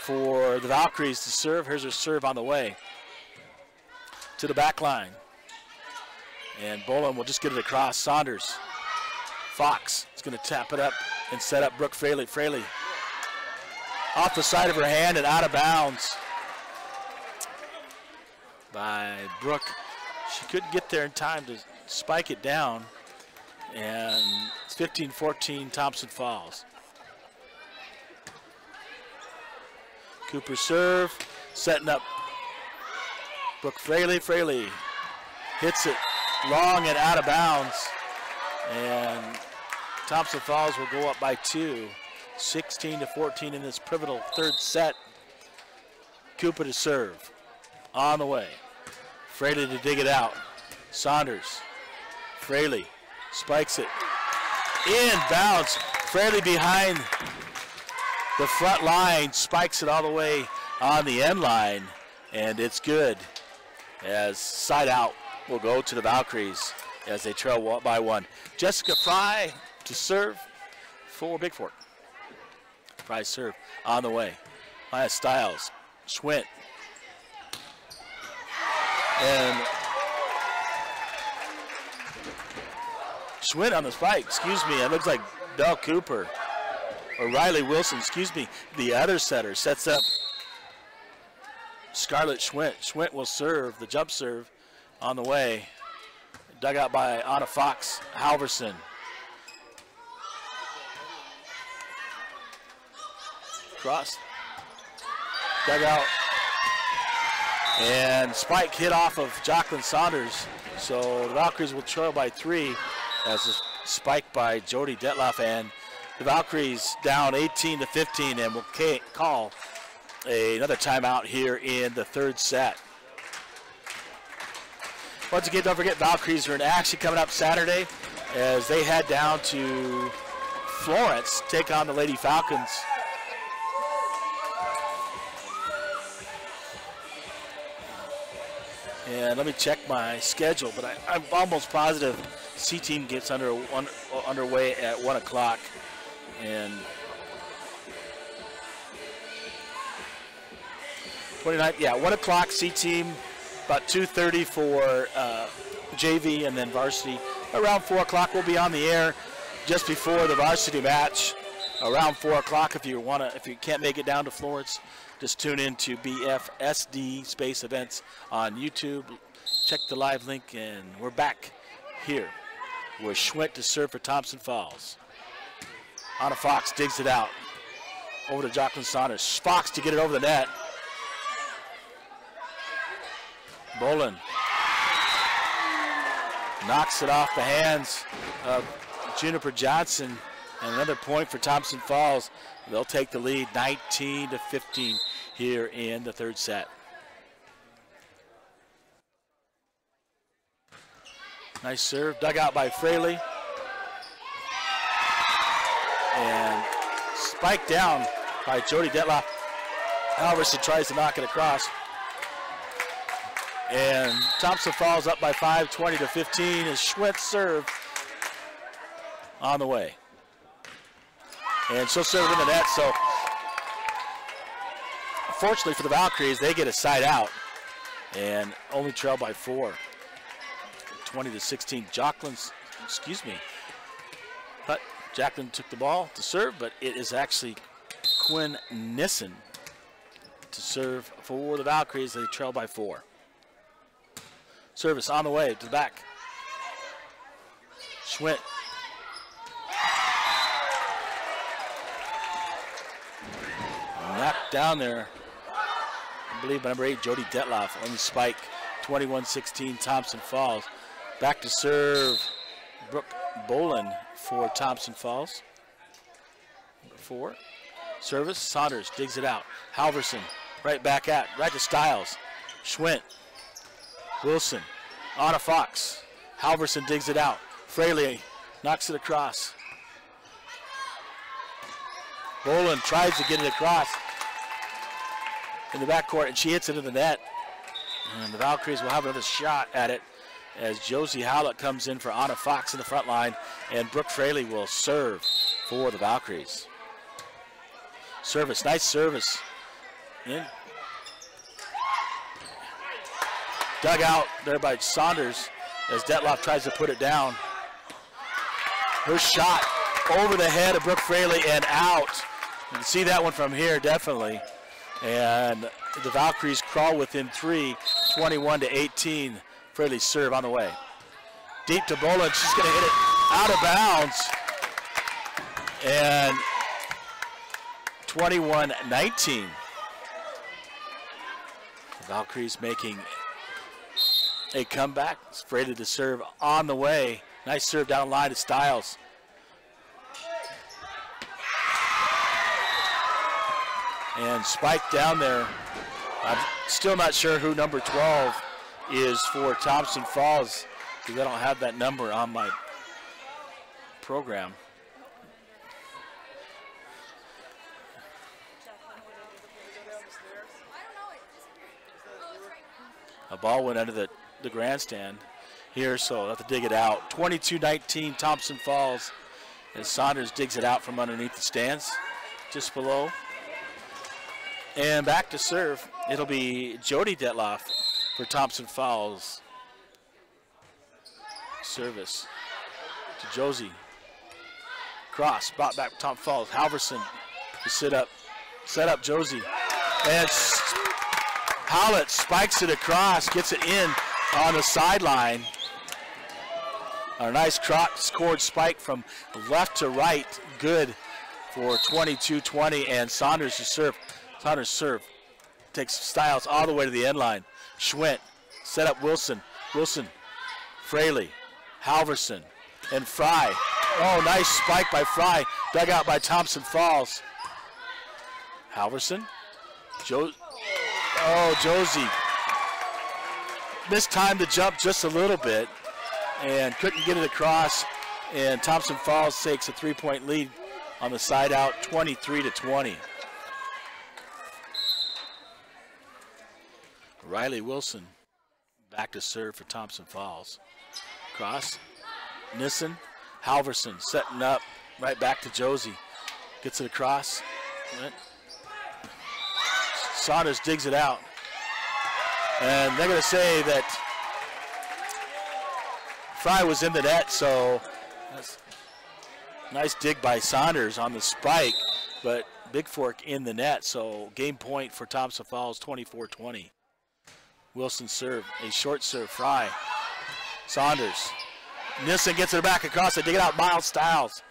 [SPEAKER 1] for the Valkyries to serve. Here's her serve on the way to the back line. And Bolin will just get it across. Saunders. Fox is going to tap it up and set up Brooke Fraley. Fraley off the side of her hand and out of bounds by Brooke. She couldn't get there in time to spike it down. And it's 15-14 Thompson Falls. Cooper serve, setting up Brooke Fraley. Fraley hits it long and out of bounds. And Thompson Falls will go up by 2, 16-14 in this pivotal third set. Cooper to serve, on the way. Fraley to dig it out. Saunders, Fraley spikes it, inbounds. Fraley behind the front line, spikes it all the way on the end line, and it's good as side out will go to the Valkyries as they trail by 1. Jessica Fry to serve for Bigfork. Fry serve on the way. Maya Stiles, Schwint, and Schwint on the spike, excuse me, it looks like Belle Cooper or Riley Wilson, excuse me, the other setter, sets up Scarlett Schwint. Schwint will serve, the jump serve on the way. Dug out by Anna Fox, Halverson. Cross. Dug out. And spike hit off of Jacqueline Saunders. So the Valkyries will trail by 3 as a spike by Jody Detloff, and the Valkyries down 18-15 and will call another timeout here in the third set. Once again, don't forget Valkyries are in action coming up Saturday as they head down to Florence, take on the Lady Falcons. And let me check my schedule, but I'm almost positive C-Team gets underway at 1 o'clock. And 29, yeah, 1 o'clock C-Team, about 2:30 for JV, and then varsity. Around 4 o'clock we'll be on the air just before the varsity match. Around 4 o'clock, if you can't make it down to Florence, just tune in to BFSD Space Events on YouTube. Check the live link, and we're back here with Schwint to serve for Thompson Falls. Anna Fox digs it out over to Jacqueline Saunders. Fox to get it over the net. Bolin knocks it off the hands of Juniper Johnson, and another point for Thompson Falls. They'll take the lead 19-15 here in the third set. Nice serve, dug out by Fraley. And spiked down by Jody Detloff. Halverson tries to knock it across. And Thompson Falls up by 5, 20-15 as Schwint serve on the way. And she'll serve it in the net, so fortunately for the Valkyries, they get a side out and only trail by 4. 20-16. Jacqueline took the ball to serve, but it is actually Quinn Nissen to serve for the Valkyries. They trail by 4. Service on the way to the back. Schwint. Knocked down there, I believe, by number 8, Jody Detloff on the spike. 21-16, Thompson Falls. Back to serve, Brooke Bolin for Thompson Falls. Number 4. Service, Saunders digs it out. Halverson, right to Stiles. Schwint. Wilson, Anna Fox. Halverson digs it out. Fraley knocks it across. Bolin tries to get it across in the backcourt, and she hits it in the net. And the Valkyries will have another shot at it as Josie Howlett comes in for Anna Fox in the front line, and Brooke Fraley will serve for the Valkyries. Service, nice service. In. Dug out there by Saunders as Detloff tries to put it down. Her shot over the head of Brooke Fraley and out. You can see that one from here, definitely. And the Valkyries crawl within 3, 21-18. Fraley's serve on the way. Deep to Bolin, she's gonna hit it out of bounds. And 21-19. The Valkyries making a comeback. It's Fraley to serve on the way. Nice serve down the line to Stiles. And spike down there. I'm still not sure who number 12 is for Thompson Falls, because I don't have that number on my program. A ball went under the grandstand here, so I'll have to dig it out. 22-19 Thompson Falls as Saunders digs it out from underneath the stands, just below. And back to serve, it'll be Jody Detloff for Thompson Falls. Service to Josie. Cross, brought back Thompson Falls. Halverson to set up Josie. And Howlett spikes it across, gets it in on the sideline. A nice cross-court spike from left to right, good for 22-20, and Saunders to serve. Saunders serve, takes Styles all the way to the end line. Schwint, set up Wilson. Wilson, Fraley, Halverson, and Fry. Oh, nice spike by Fry, dug out by Thompson Falls. Halverson, Josie mistimed the jump just a little bit and couldn't get it across, and Thompson Falls takes a 3-point lead on the side out, 23-20. Riley Wilson back to serve for Thompson Falls. Cross, Nissen, Halverson setting up, right back to Josie. Gets it across. Saunders digs it out. And they're going to say that Fry was in the net, so that's nice dig by Saunders on the spike, but Bigfork in the net, so game point for Thompson Falls, 24-20. Wilson serve, a short serve, Fry. Saunders. Nissen gets it back across, they dig it out, Miles Styles.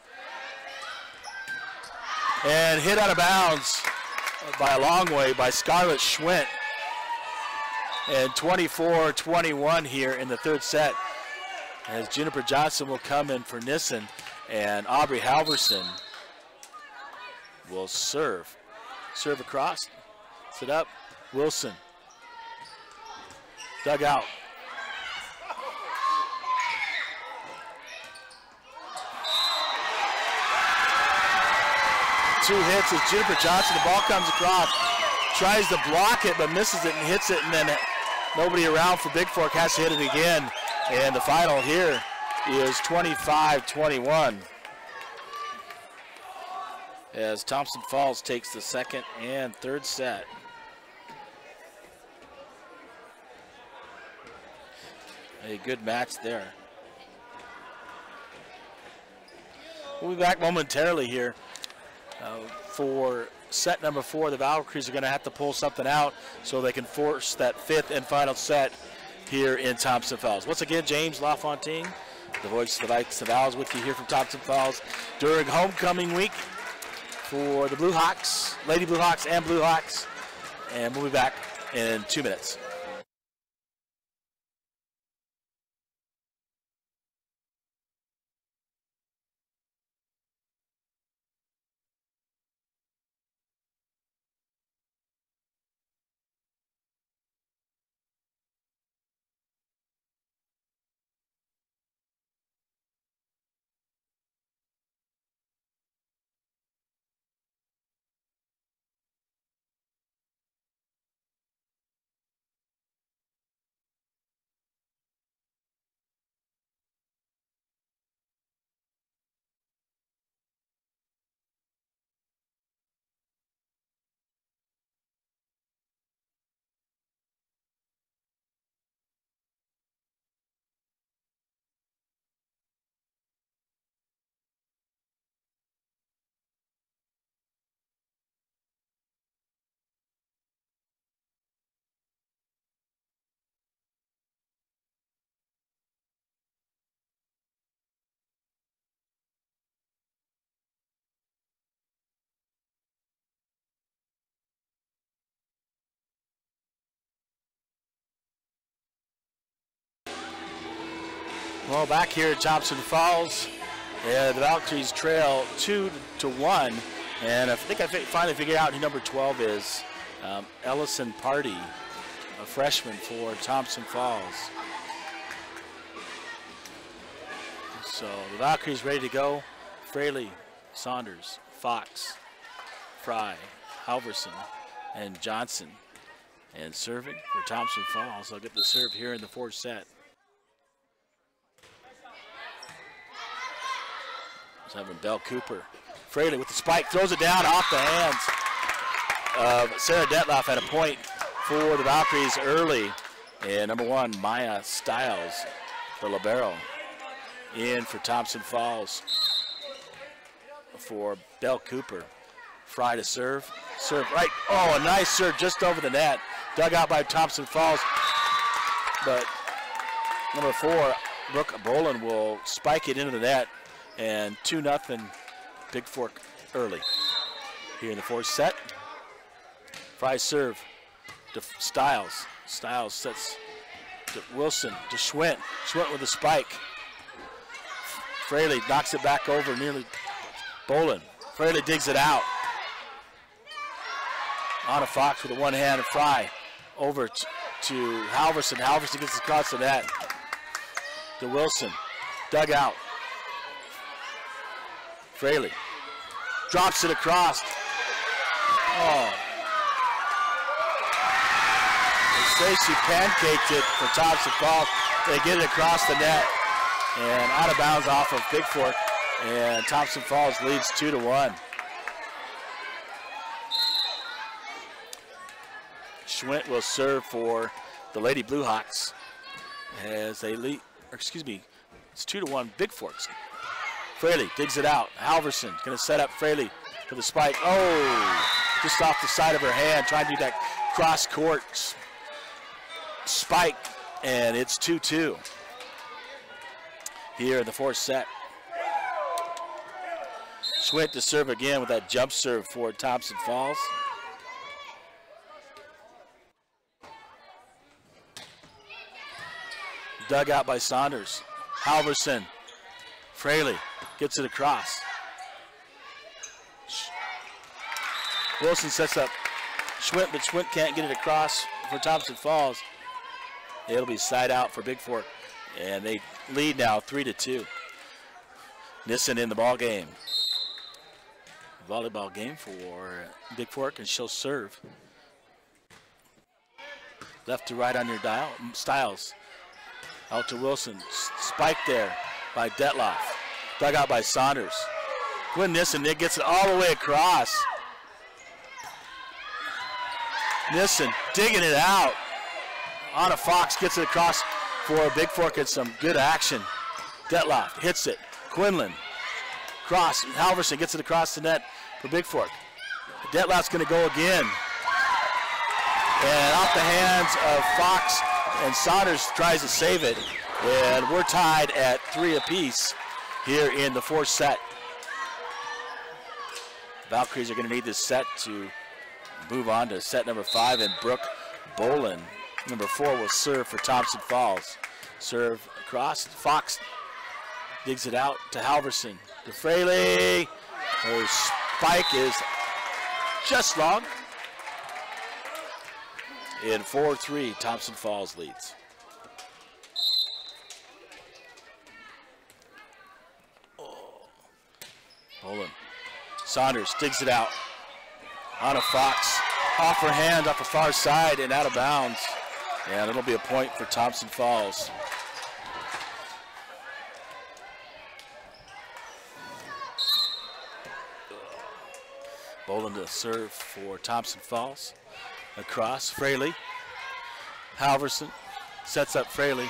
[SPEAKER 1] And hit out of bounds by a long way by Scarlett Schwint. And 24-21 here in the third set, as Juniper Johnson will come in for Nissen, and Aubrey Halverson will serve. Serve across, sit up, Wilson. Dug out. Two hits as Juniper Johnson, the ball comes across, tries to block it but misses it and hits it, and then nobody around for Bigfork, has to hit it again. And the final here is 25-21 as Thompson Falls takes the second and third set. A good match there. We'll be back momentarily here for set number 4. The Valkyries are going to have to pull something out so they can force that fifth and final set here in Thompson Falls. Once again, James LaFontaine, the voice of the Vikes of Owls, with you here from Thompson Falls during homecoming week for the Blue Hawks, Lady Blue Hawks and Blue Hawks. And we'll be back in 2 minutes. Well, back here at Thompson Falls, the Valkyries trail 2-1, and I think I finally figured out who number 12 is. Ellison Party, a freshman for Thompson Falls. So the Valkyries ready to go. Fraley, Saunders, Fox, Fry, Halverson, and Johnson. And serving for Thompson Falls. They'll get the serve here in the fourth set. Having Bell Cooper. Fraley with the spike, throws it down off the hands of Sarah Detloff at a point for the Valkyries early. And number 1, Maya Stiles, the libero, in for Thompson Falls. for Bell Cooper. Fry to serve. Serve right. Oh, a nice serve just over the net. Dug out by Thompson Falls. But number 4, Brooke Bolin will spike it into the net. And 2-0 Bigfork early. Here in the 4th set. Fry serve to Stiles. Stiles sets to Wilson, to Schwint. Schwint with a spike. Fraley knocks it back over nearly Bolin. Fraley digs it out. On a Fox with a one-handed Fry. Over to Halverson. Halverson gets across the net. To Wilson. Dug out. Fraley drops it across. Oh. Tracy pancaked it for Thompson Falls. They get it across the net and out of bounds off of Bigfork. And Thompson Falls leads 2-1. Schwint will serve for the Lady Blue Hawks as they lead, or excuse me, it's 2-1 Bigforks. Fraley digs it out. Halverson going to set up Fraley for the spike. Oh, just off the side of her hand, trying to do that cross court spike, and it's 2-2 here in the 4th set. Schwint to serve again with that jump serve for Thompson Falls. Dug out by Saunders. Halverson. Fraley gets it across. Wilson sets up Schwint, but Schwint can't get it across for Thompson Falls. It'll be side out for Bigfork, and they lead now 3-2. Nissen in the ball game. Volleyball game for Bigfork, and she'll serve. Left to right on your dial. Stiles out to Wilson. Spike there by Detloff. Dug out by Saunders. Quinn Nissen gets it all the way across. Nissen digging it out. Anna Fox gets it across for Bigfork and some good action. Detloff hits it. Quinlan. Cross. Halverson gets it across the net for Bigfork. Detloff's going to go again. And off the hands of Fox, and Saunders tries to save it. And we're tied at 3 apiece here in the 4th set. Valkyries are going to need this set to move on to set number 5, and Brooke Bolin, number 4, will serve for Thompson Falls. Serve across. Fox digs it out to Halverson. To Fraley. Her spike is just long. In 4-3, Thompson Falls leads. Bolin. Saunders digs it out. On a Fox. Off her hand, off the far side, and out of bounds. And it'll be a point for Thompson Falls. Bolin to serve for Thompson Falls. Across, Fraley. Halverson sets up Fraley.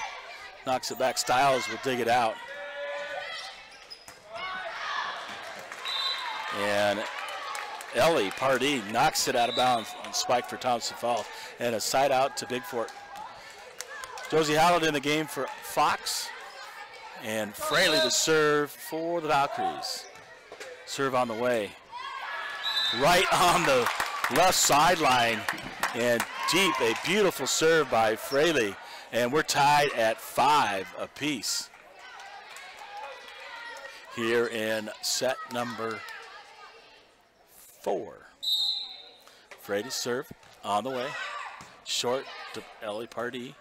[SPEAKER 1] Knocks it back. Stiles will dig it out. And Ellie Pardee knocks it out of bounds on spike for Thompson Falls. And a side out to Bigfork. Josie Hallett in the game for Fox. And Fraley to serve for the Valkyries. Serve on the way. Right on the left sideline. And deep, a beautiful serve by Fraley. And we're tied at 5 apiece. Here in set number 4. Fraley serve on the way. Short to Ellie Pardee.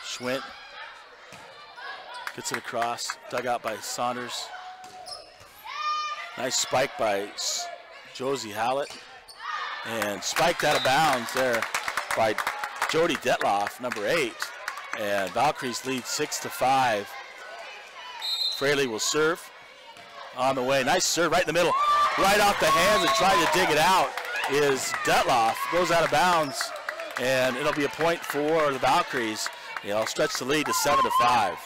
[SPEAKER 1] Schwint gets it across. Dug out by Saunders. Nice spike by Josie Hallett. And spiked out of bounds there by Jody Detloff, number 8. And Valkyries lead 6-5. Fraley will serve on the way. Nice serve right in the middle. Right off the hands and trying to dig it out is Detloff. Goes out of bounds. And it'll be a point for the Valkyries. They'll stretch the lead to 7-5.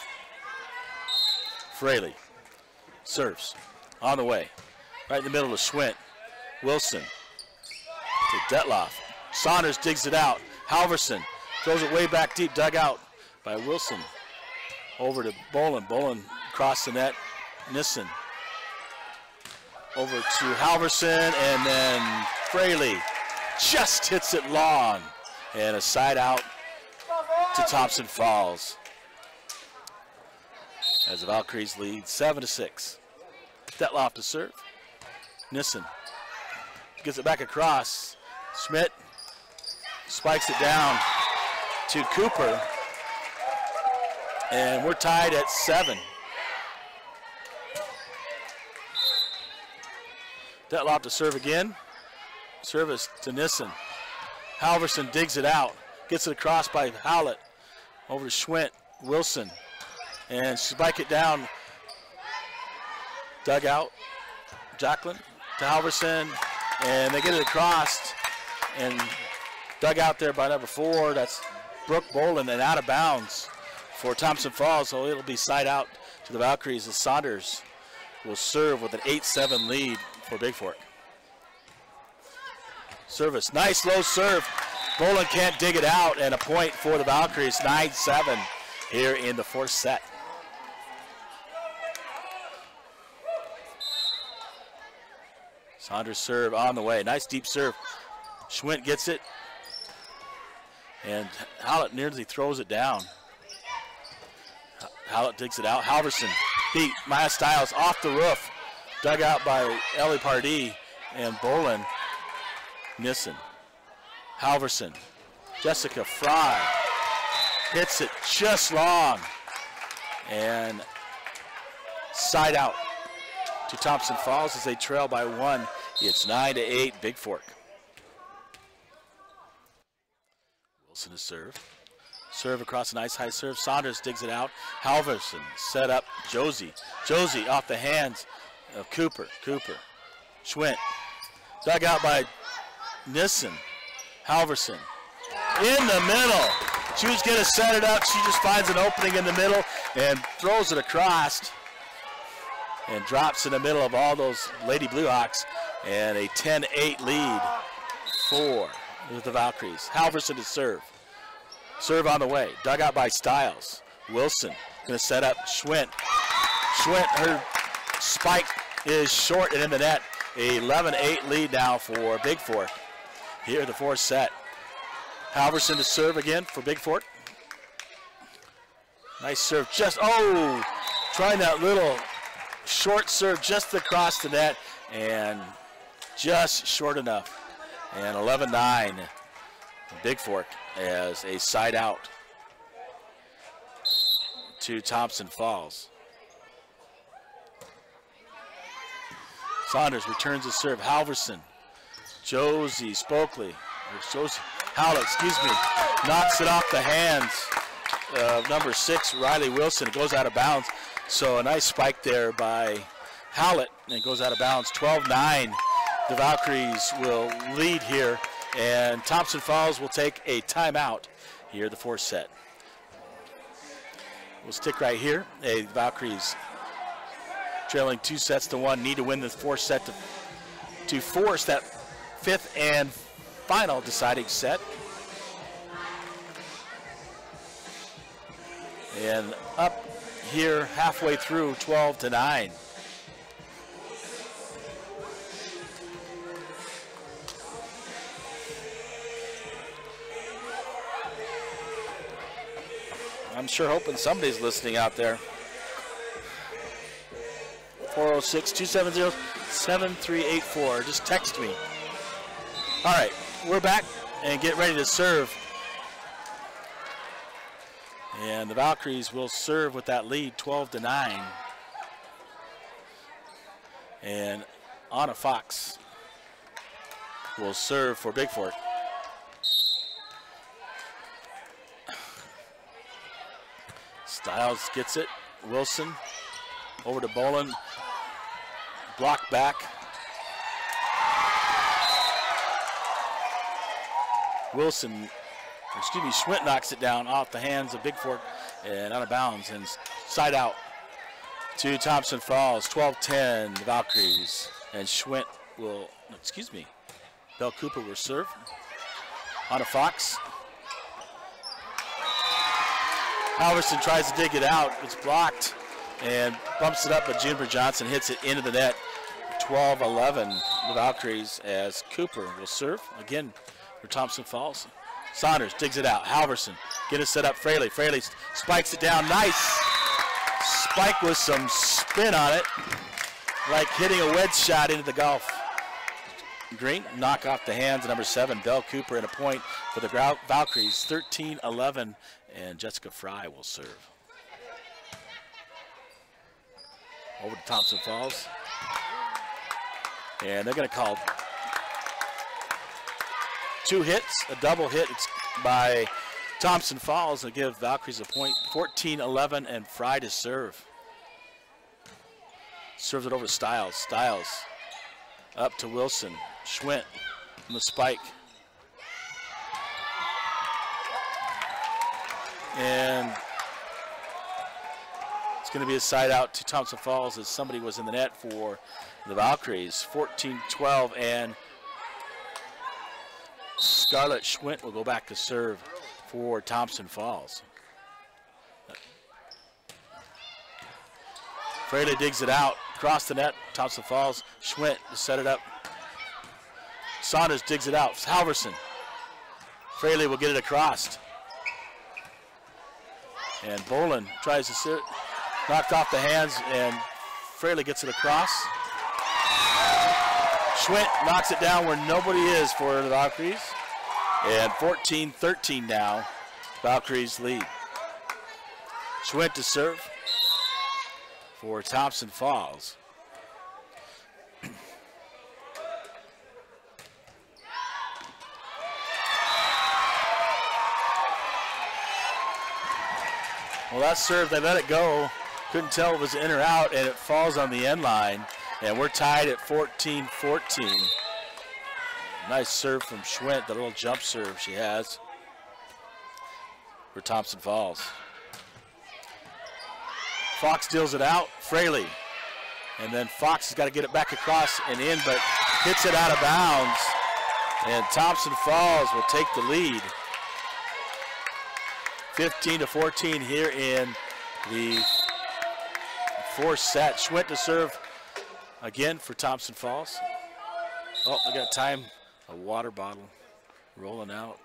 [SPEAKER 1] Fraley serves on the way. Right in the middle of Schwint. Wilson to Detloff. Saunders digs it out. Halverson throws it way back deep, dug out by Wilson. Over to Bolin. Bolin across the net. Nissen. Over to Halverson, and then Fraley just hits it long. And a side out to Thompson Falls. As the Valkyries lead 7-6. Detloff to serve. Nissen gets it back across. Schmidt spikes it down to Cooper. And we're tied at 7. Detloff to serve again. Service to Nissen. Halverson digs it out. Gets it across by Howlett. Over to Schwint. Wilson. And spike it down. Dug out. Jacqueline to Halverson. And they get it across. And dug out there by number 4. That's Brooke Bolin, and out of bounds for Thompson Falls. So it'll be side out to the Valkyries as Saunders will serve with an 8-7 lead for Bigfork. Service, nice low serve. Bolin can't dig it out, and a point for the Valkyries, 9-7 here in the 4th set. Saunders serve on the way, nice deep serve. Schwint gets it, and Howlett nearly throws it down. Howlett digs it out. Halverson beat Maya Stiles off the roof. Dug out by Ellie Pardee and Bolin. Nissen. Halverson. Jessica Fry hits it just long. And side out to Thompson Falls as they trail by 1. It's 9-8 Bigfork. Wilson to serve. Serve across a nice high serve. Saunders digs it out. Halverson set up Josie. Josie off the hands of Cooper. Cooper. Schwint. Dug out by Nissen. Halverson. In the middle. She was going to set it up. She just finds an opening in the middle and throws it across. And drops in the middle of all those Lady Blue Hawks. And a 10-8 lead for the Valkyries. Halverson to serve. Serve on the way. Dug out by Stiles. Wilson going to set up Schwint. Schwint, her spike is short and in the net. A 11-8 lead now for Bigfork. Here the 4th set. Halverson to serve again for Bigfork. Nice serve. Just, trying that little short serve just across the net and just short enough. And 11-9 Bigfork as a side out to Thompson Falls. Saunders returns the serve. Halverson. Josie Howlett, knocks it off the hands of number 6, Riley Wilson. It goes out of bounds. So a nice spike there by Howlett, and it goes out of bounds. 12-9. The Valkyries will lead here, and Thompson Falls will take a timeout here, the 4th set. We'll stick right here. The Valkyries trailing 2-1, need to win the 4th set to force that 5th and final deciding set. And up here halfway through, 12-9. I'm sure hoping somebody's listening out there. 406-270-7384. Just text me. All right, we're back and get ready to serve. And the Valkyries will serve with that lead, 12-9. And Anna Fox will serve for Bigfork. Stiles gets it. Wilson over to Bolin. Block back. Schwint knocks it down off the hands of Bigfork and out of bounds and side out to Thompson Falls. 12-10, the Valkyries And Schwint will, excuse me, Bell Cooper will serve on a Fox. Halverson tries to dig it out. It's blocked and bumps it up, but Juniper Johnson hits it into the net. 12-11, the Valkyries, as Cooper will serve again for Thompson Falls. Saunders digs it out. Halverson get it set up. Fraley. Fraley spikes it down. Nice spike with some spin on it, like hitting a wedge shot into the golf green. Knock off the hands of number 7, Bell Cooper, and a point for the Valkyries. 13-11, and Jessica Fry will serve. Over to Thompson Falls. And they're going to call 2 hits, a double hit by Thompson Falls to give Valkyries a point. 14-11, and Fry to serve. Serves it over to Stiles. Stiles up to Wilson. Schwint on the spike. And it's going to be a side out to Thompson Falls as somebody was in the net for the Valkyries. 14-12, and Scarlett Schwint will go back to serve for Thompson Falls. Fraley digs it out across the net. Thompson Falls. Schwint to set it up. Saunders digs it out. Halverson. Fraley will get it across. And Bolin tries to sit. Knocked off the hands, and Fraley gets it across. Schwint knocks it down where nobody is for the Valkyries. And 14-13 now. Valkyries lead. Schwint to serve for Thompson Falls. Well, that serve, they let it go. Couldn't tell if it was in or out, and it falls on the end line. And we're tied at 14-14. Nice serve from Schwint, the little jump serve she has for Thompson Falls. Fox deals it out, Fraley. And then Fox has got to get it back across and in, but hits it out of bounds. And Thompson Falls will take the lead. 15-14 here in the fourth set. Schwint to serve again for Thompson Falls. Oh, they got time. A water bottle rolling out.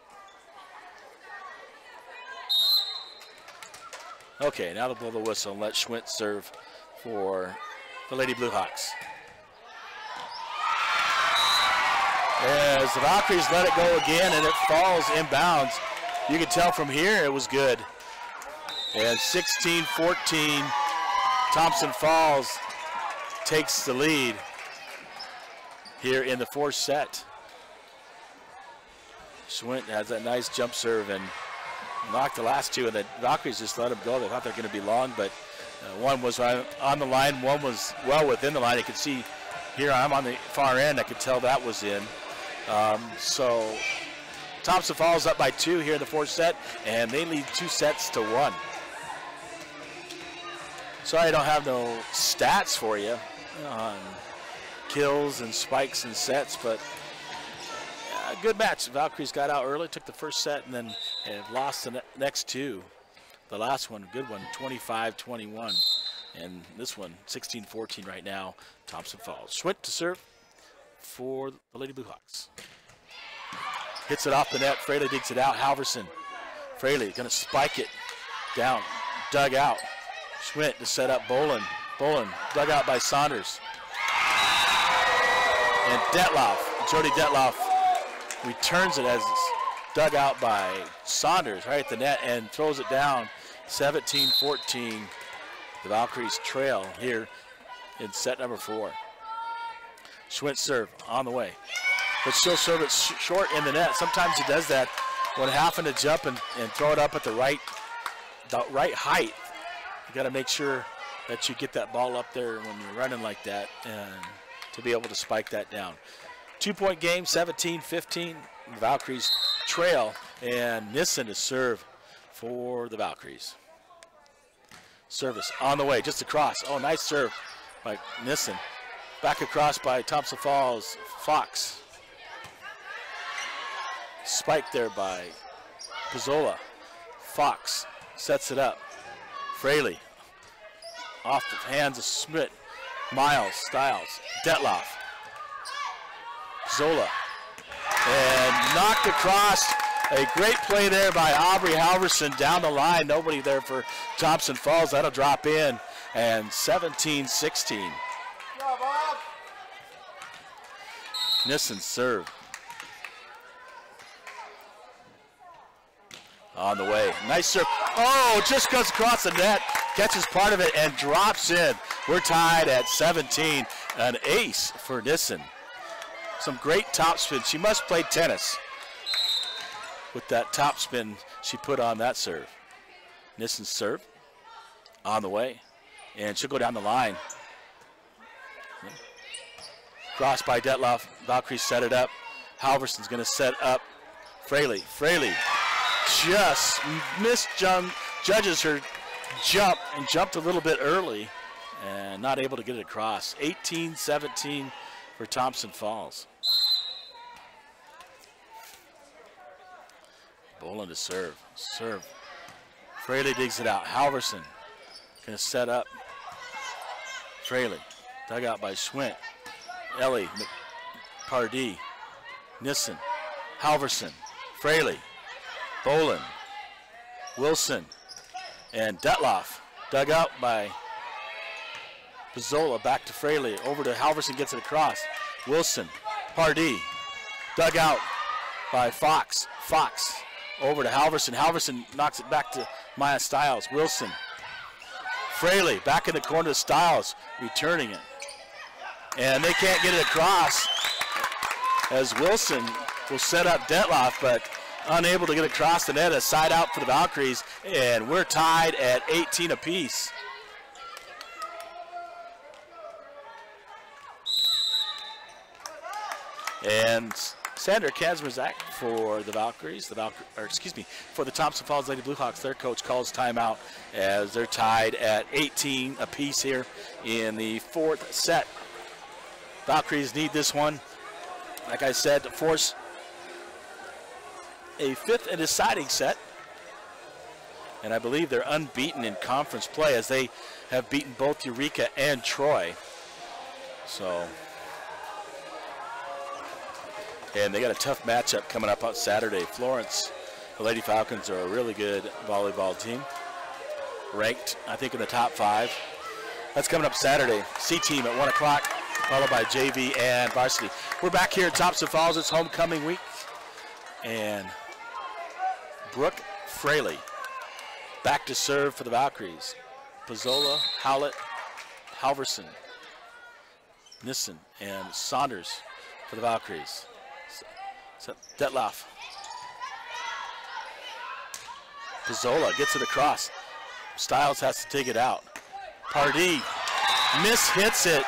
[SPEAKER 1] Okay, now they'll blow the whistle and let Schwint serve for the Lady Blue Hawks. As the Valkyries let it go again, and it falls inbounds. You can tell from here it was good. And 16-14, Thompson Falls takes the lead here in the fourth set. Schwint has that nice jump serve and knocked the last two, and the Valkyries just let them go. They thought they were going to be long, but one was on the line, one was well within the line. You can see here I'm on the far end. I could tell that was in. So Thompson Falls up by 2 here in the fourth set, and they lead 2-1. Sorry I don't have no stats for you on kills and spikes and sets, but a good match. Valkyries got out early, took the first set, and then have lost the next two. The last one, a good one, 25-21. And this one, 16-14 right now, Thompson Falls. Schwint to serve for the Lady Blue Hawks. Hits it off the net. Fraley digs it out. Halverson. Fraley going to spike it down. Dug out. Schwint to set up Bolin. Bolin dug out by Saunders. And Detloff, Jody Detloff, returns it as it's dug out by Saunders right at the net and throws it down. 17-14. The Valkyries trail here in set number 4. Schwint serve on the way. But she'll serve it short in the net. Sometimes he does that when having to jump and throw it up at the right height. You got to make sure that you get that ball up there when you're running like that and to be able to spike that down. 2-point game, 17-15. The Valkyries trail, and Nissen to serve for the Valkyries. Service on the way, just across. Oh, nice serve by Nissen. Back across by Thompson Falls, Fox. Spiked there by Pizzola. Fox sets it up. Fraley off the hands of Schmidt. Miles, Stiles, Detloff. Zola. And knocked across. A great play there by Aubrey Halverson down the line. Nobody there for Thompson Falls. That'll drop in. And 17-16. Nissen serve. On the way. Nice serve. Oh, just goes across the net. Catches part of it and drops in. We're tied at 17. An ace for Nissen. Some great topspin. She must play tennis with that topspin she put on that serve. Nissen's serve on the way. And she'll go down the line. Cross by Detloff. Valkyrie set it up. Halverson's going to set up Fraley. Fraley just judges her jump and jumped a little bit early and not able to get it across. 18-17 for Thompson Falls. Boland to serve. Serve. Fraley digs it out. Halverson going to set up. Fraley. Dug out by Schwint. Ellie. Pardee. Nissen. Halverson. Fraley. Boland. Wilson. And Detloff. Dug out by Pizzola. Back to Fraley. Over to Halverson. Gets it across. Wilson. Pardee. Dug out by Fox. Fox. Over to Halverson. Halverson knocks it back to Maya Stiles. Wilson. Fraley back in the corner to Stiles, returning it. And they can't get it across as Wilson will set up Detloff, but unable to get across the net. A side out for the Valkyries, and we're tied at 18 apiece. And Sandra Kazmierzak for the Valkyries, for the Thompson Falls Lady Bluehawks. Their coach calls timeout as they're tied at 18 apiece here in the fourth set. Valkyries need this one, like I said, to force a fifth and deciding set. And I believe they're unbeaten in conference play as they have beaten both Eureka and Troy. So. And they got a tough matchup coming up on Saturday. Florence, the Lady Falcons are a really good volleyball team. Ranked, I think, in the top 5. That's coming up Saturday. C-team at 1 o'clock, followed by JV and varsity. We're back here at Thompson Falls. It's homecoming week. And Brooke Fraley back to serve for the Valkyries. Pizzola, Howlett, Halverson, Nissen, and Saunders for the Valkyries. So Detloff. Pizzola gets it across. Stiles has to take it out. Pardee mishits it.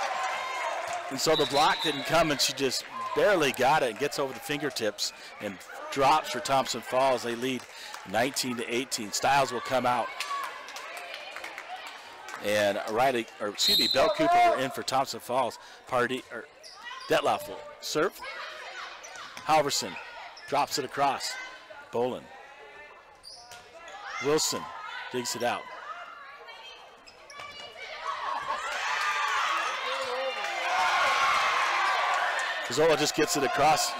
[SPEAKER 1] And so the block didn't come, and she just barely got it and gets over the fingertips and drops for Thompson Falls. They lead 19-18. Stiles will come out. And Bell Cooper in for Thompson Falls. Detloff will serve. Halverson drops it across. Boland. Wilson digs it out. Pizzola just gets it across.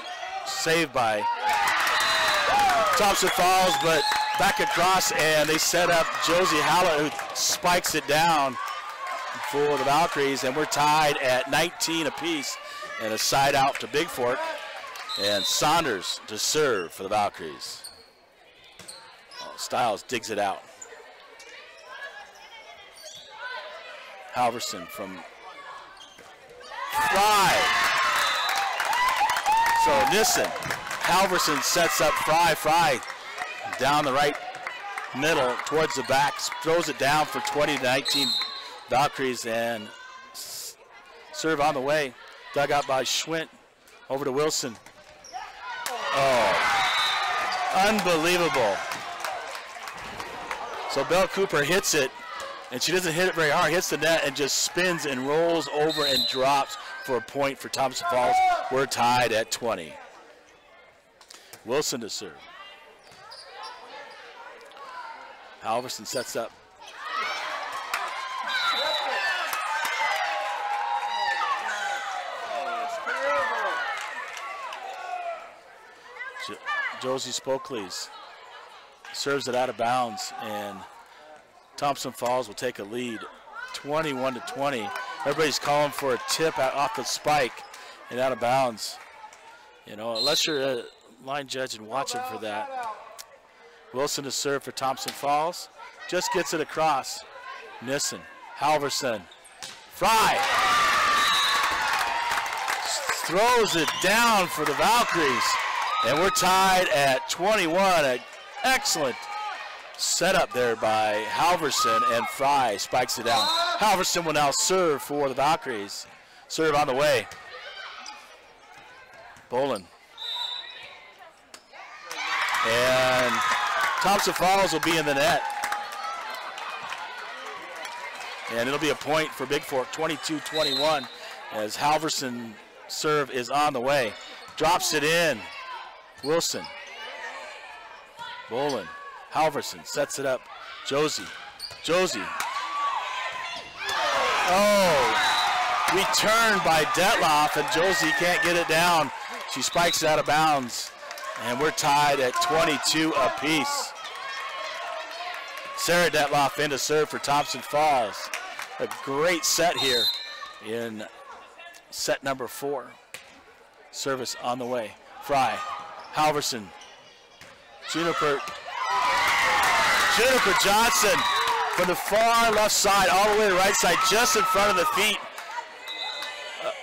[SPEAKER 1] Saved by Thompson Falls, but back across, and they set up Josie Hallett, who spikes it down for the Valkyries, and we're tied at 19 apiece. And a side out to Bigfork. And Saunders to serve for the Valkyries. Stiles digs it out. Halverson from 5. So Nissen, Halverson sets up Fry down the right middle towards the back, throws it down for 20-19 Valkyries, and serve on the way. Dug out by Schwint, over to Wilson. Oh, unbelievable. So Bell Cooper hits it, and she doesn't hit it very hard, hits the net and just spins and rolls over and drops for a point for Thompson Falls. We're tied at 20. Wilson to serve. Halverson sets up. Josie Spokeleys serves it out of bounds, and Thompson Falls will take a lead, 21-20. Everybody's calling for a tip off the spike and out of bounds. You know, unless you're a line judge and watching for that. Wilson to serve for Thompson Falls. Just gets it across. Nissen, Halverson, Fry. Throws it down for the Valkyries. And we're tied at 21. An excellent setup there by Halverson, and Fry spikes it down. Halverson will now serve for the Valkyries. Serve on the way. Bolin. And Thompson Falls will be in the net. And it'll be a point for Bigfork, 22-21, as Halverson serve is on the way. Drops it in. Wilson. Bolin. Halverson sets it up. Josie. Oh, returned by Detloff, and Josie can't get it down. She spikes it out of bounds, and we're tied at 22 apiece. Sarah Detloff in to serve for Thompson Falls. A great set here in set number 4. Service on the way. Fry. Halverson. Juniper Johnson from the far left side all the way to the right side, just in front of the feet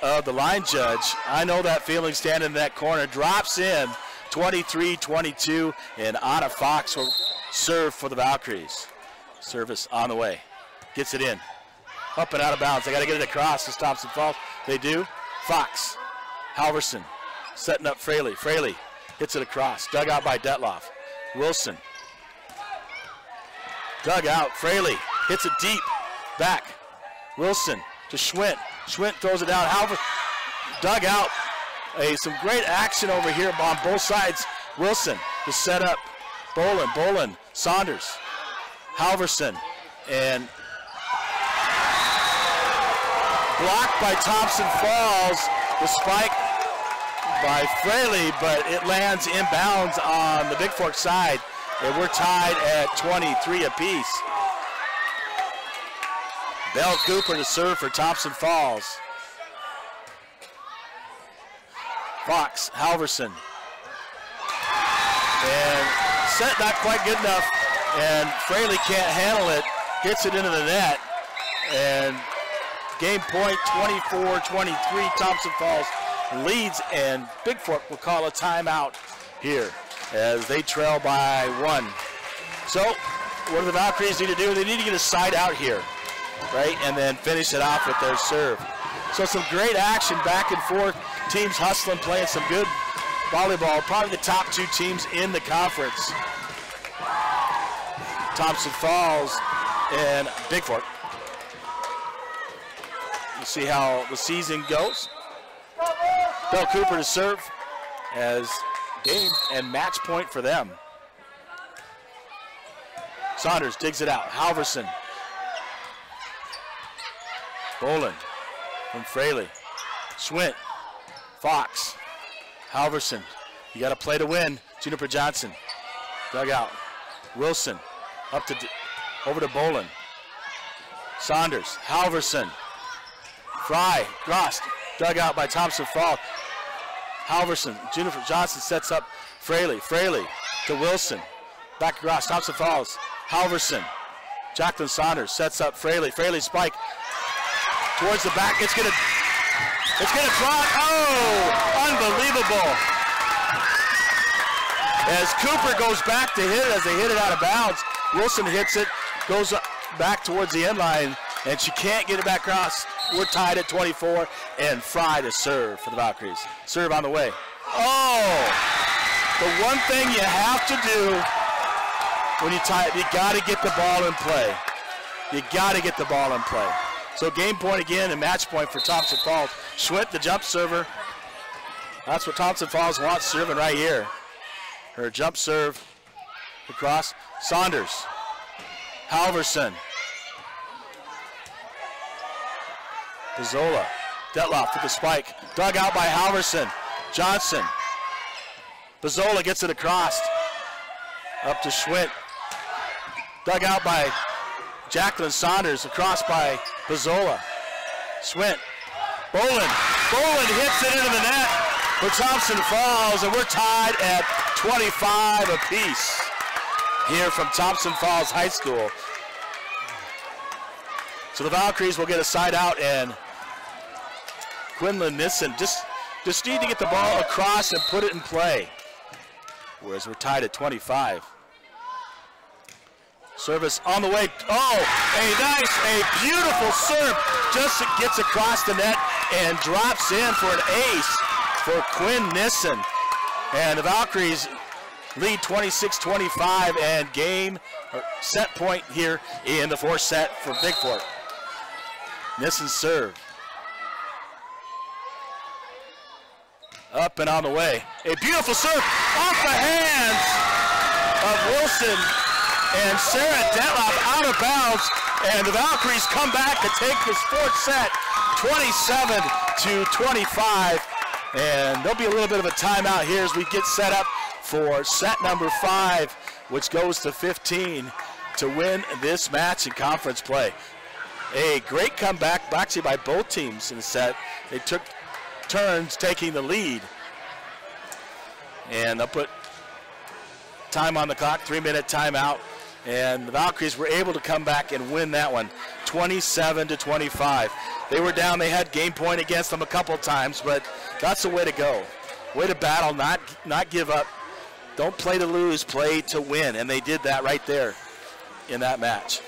[SPEAKER 1] of the line judge. I know that feeling standing in that corner. Drops in, 23-22, and Anna Fox will serve for the Valkyries. Service on the way. Gets it in. Up and out of bounds. They got to get it across to Thompson Falls. They do. Fox. Halverson setting up Fraley. Fraley hits it across. Dug out by Detloff. Wilson. Dug out. Fraley hits it deep. Back. Wilson to Schwint. Schwint throws it down. Halverson dug out. Some great action over here on both sides. Wilson to set up. Bolin. Saunders. Halverson. And blocked by Thompson Falls. The spike by Fraley, but it lands inbounds on the Bigfork side, and we're tied at 23 apiece. Belle Cooper to serve for Thompson Falls. Fox, Halverson. And set not quite good enough, and Fraley can't handle it. Gets it into the net, and game point 24-23, Thompson Falls leads, and Bigfork will call a timeout here as they trail by 1. So what do the Valkyries need to do? They need to get a side out here, right, and then finish it off with their serve. So some great action back and forth. Teams hustling, playing some good volleyball. Probably the top 2 teams in the conference. Thompson Falls and Bigfork. We'll see how the season goes. Belle Cooper to serve as game and match point for them. Saunders digs it out. Halverson. Bolin from Fraley. Schwint. Fox. Halverson. You got to play to win. Juniper Johnson. Dug out. Wilson. Up to over to Bolin. Saunders. Halverson. Fry. Grost. Dug out by Thompson Falls. Halverson. Juniper Johnson sets up Fraley. Fraley to Wilson. Back across. Thompson Falls. Halverson. Jacqueline Saunders sets up Fraley. Fraley spike towards the back. It's gonna drop. Oh, unbelievable. As Cooper goes back to hit it, as they hit it out of bounds, Wilson hits it, goes back towards the end line, and she can't get it back across. We're tied at 24, and Fry to serve for the Valkyries. Serve on the way. Oh, the one thing you have to do when you tie it, you got to get the ball in play. You got to get the ball in play. So game point again and match point for Thompson Falls. Schwint, the jump server. That's what Thompson Falls wants, serving right here. Her jump serve across. Saunders. Halverson. Pizzola. Detloff with the spike. Dug out by Halverson. Johnson. Pizzola gets it across. Up to Schwint. Dug out by Jacqueline Saunders. Across by Pizzola. Schwint. Boland. Boland hits it into the net for Thompson Falls, and we're tied at 25 apiece here from Thompson Falls High School. So the Valkyries will get a side out, and Quinlan Nissen just need to get the ball across and put it in play. Whereas we're tied at 25. Service on the way. Oh, a beautiful serve. Just gets across the net and drops in for an ace for Quinn Nissen. And the Valkyries lead 26-25 and set point here in the fourth set for Bigfork. Nissen's serve. Up and on the way. A beautiful serve off the hands of Wilson and Sarah Detloff out of bounds. And the Valkyries come back to take this fourth set, 27-25. And there'll be a little bit of a timeout here as we get set up for set number 5, which goes to 15 to win this match in conference play. A great comeback actually by both teams in the set. They took turns taking the lead. And they'll put time on the clock, 3-minute timeout. And the Valkyries were able to come back and win that one, 27-25. They were down, they had game point against them a couple times, but that's the way to go. Way to battle, not give up. Don't play to lose, play to win. And they did that right there in that match.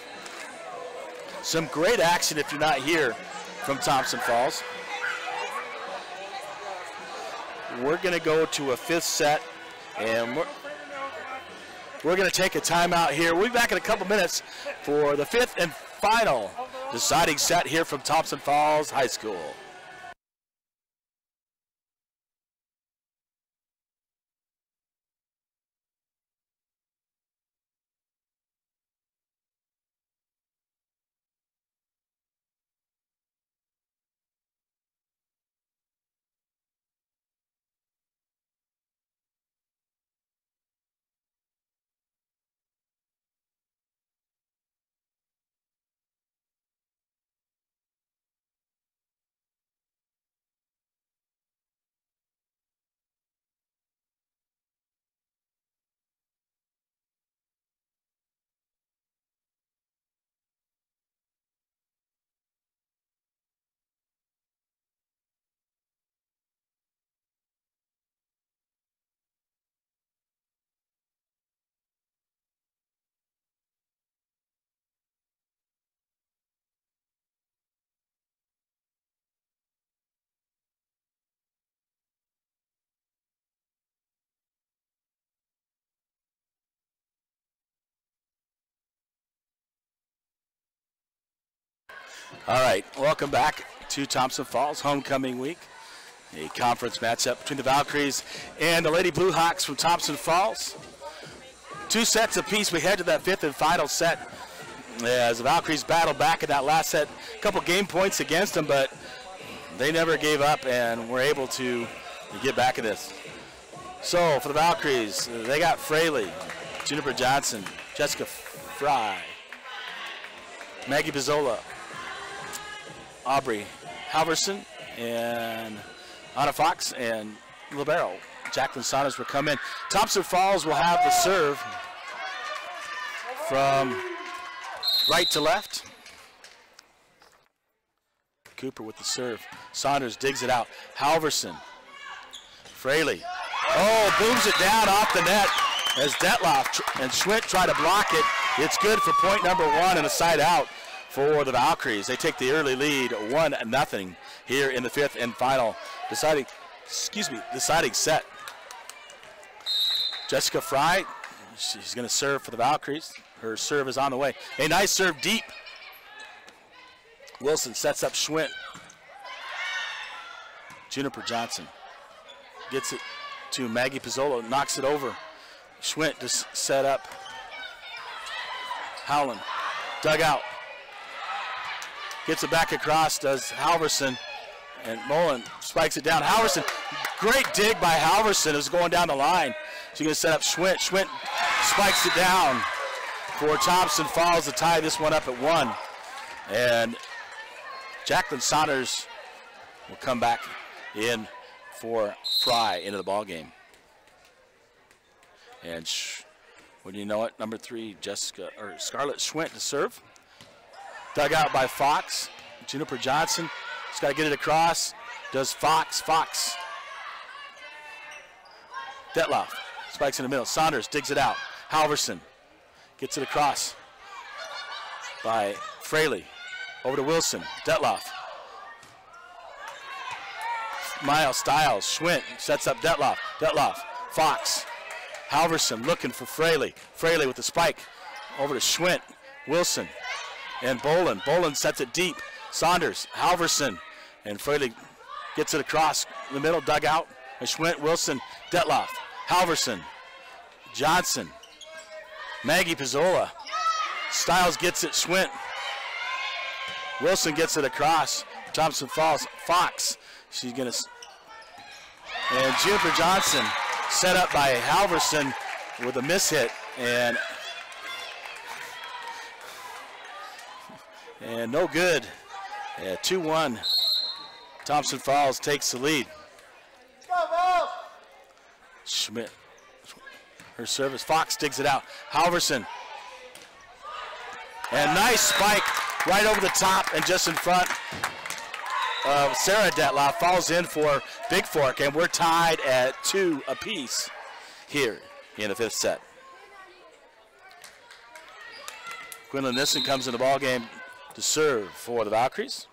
[SPEAKER 1] Some great action if you're not here from Thompson Falls. We're going to go to a fifth set, and we're going to take a timeout here. We'll be back in a couple minutes for the fifth and final deciding set here from Thompson Falls High School. All right, welcome back to Thompson Falls Homecoming Week. A conference matchup between the Valkyries and the Lady Blue Hawks from Thompson Falls. 2 sets apiece. We head to that fifth and final set as the Valkyries battled back in that last set. A couple game points against them, but they never gave up and were able to get back in this. So for the Valkyries, they got Fraley, Juniper Johnson, Jessica Fry, Maggie Pizzola, Aubrey Halverson, and Anna Fox and Libero. Jacqueline Saunders will come in. Thompson Falls will have the serve from right to left. Cooper with the serve. Saunders digs it out. Halverson. Fraley. Oh, booms it down off the net as Detloff and Schwint try to block it. It's good for point number 1 and a side out for the Valkyries. They take the early lead, 1-0 here in the fifth and final deciding set. Jessica Fry, she's going to serve for the Valkyries. Her serve is on the way. A nice serve deep Wilson sets up Schwint. Juniper Johnson gets it to Maggie Pizzolo, knocks it over. Schwint to set up. Howland, dug out. Gets it back across, does Halverson, and Mullen spikes it down. Halverson, great dig by Halverson, is going down the line. She's going to set up Schwint. Schwint spikes it down for Thompson Falls to tie this one up at 1. And Jacqueline Saunders will come back in for Fry into the ball game. And when you know it, number 3, Scarlett Schwint to serve. Dug out by Fox. Juniper Johnson. She's got to get it across. Does Fox. Fox. Detloff spikes in the middle. Saunders digs it out. Halverson gets it across by Fraley. Over to Wilson. Detloff. Miles Stiles. Schwint sets up Detloff. Detloff. Fox. Halverson looking for Fraley. Fraley with the spike. Over to Schwint. Wilson. And Boland. Boland sets it deep. Saunders. Halverson. And Fraley gets it across the middle. Dug out. And Schwint. Wilson. Detloff. Halverson. Johnson. Maggie Pizzola. Stiles gets it. Schwint. Wilson gets it across. Thompson Falls. Fox. She's going to. And Juniper Johnson set up by Halverson with a miss hit. And no good. 2-1. Thompson Falls takes the lead. Schmidt. Her service. Fox digs it out. Halverson. And nice spike right over the top and just in front of Sarah Detloff. Falls in for Bigfork, and we're tied at 2 apiece here in the 5th set. Quinlan Nissen comes in the ball game to serve for the Valkyries.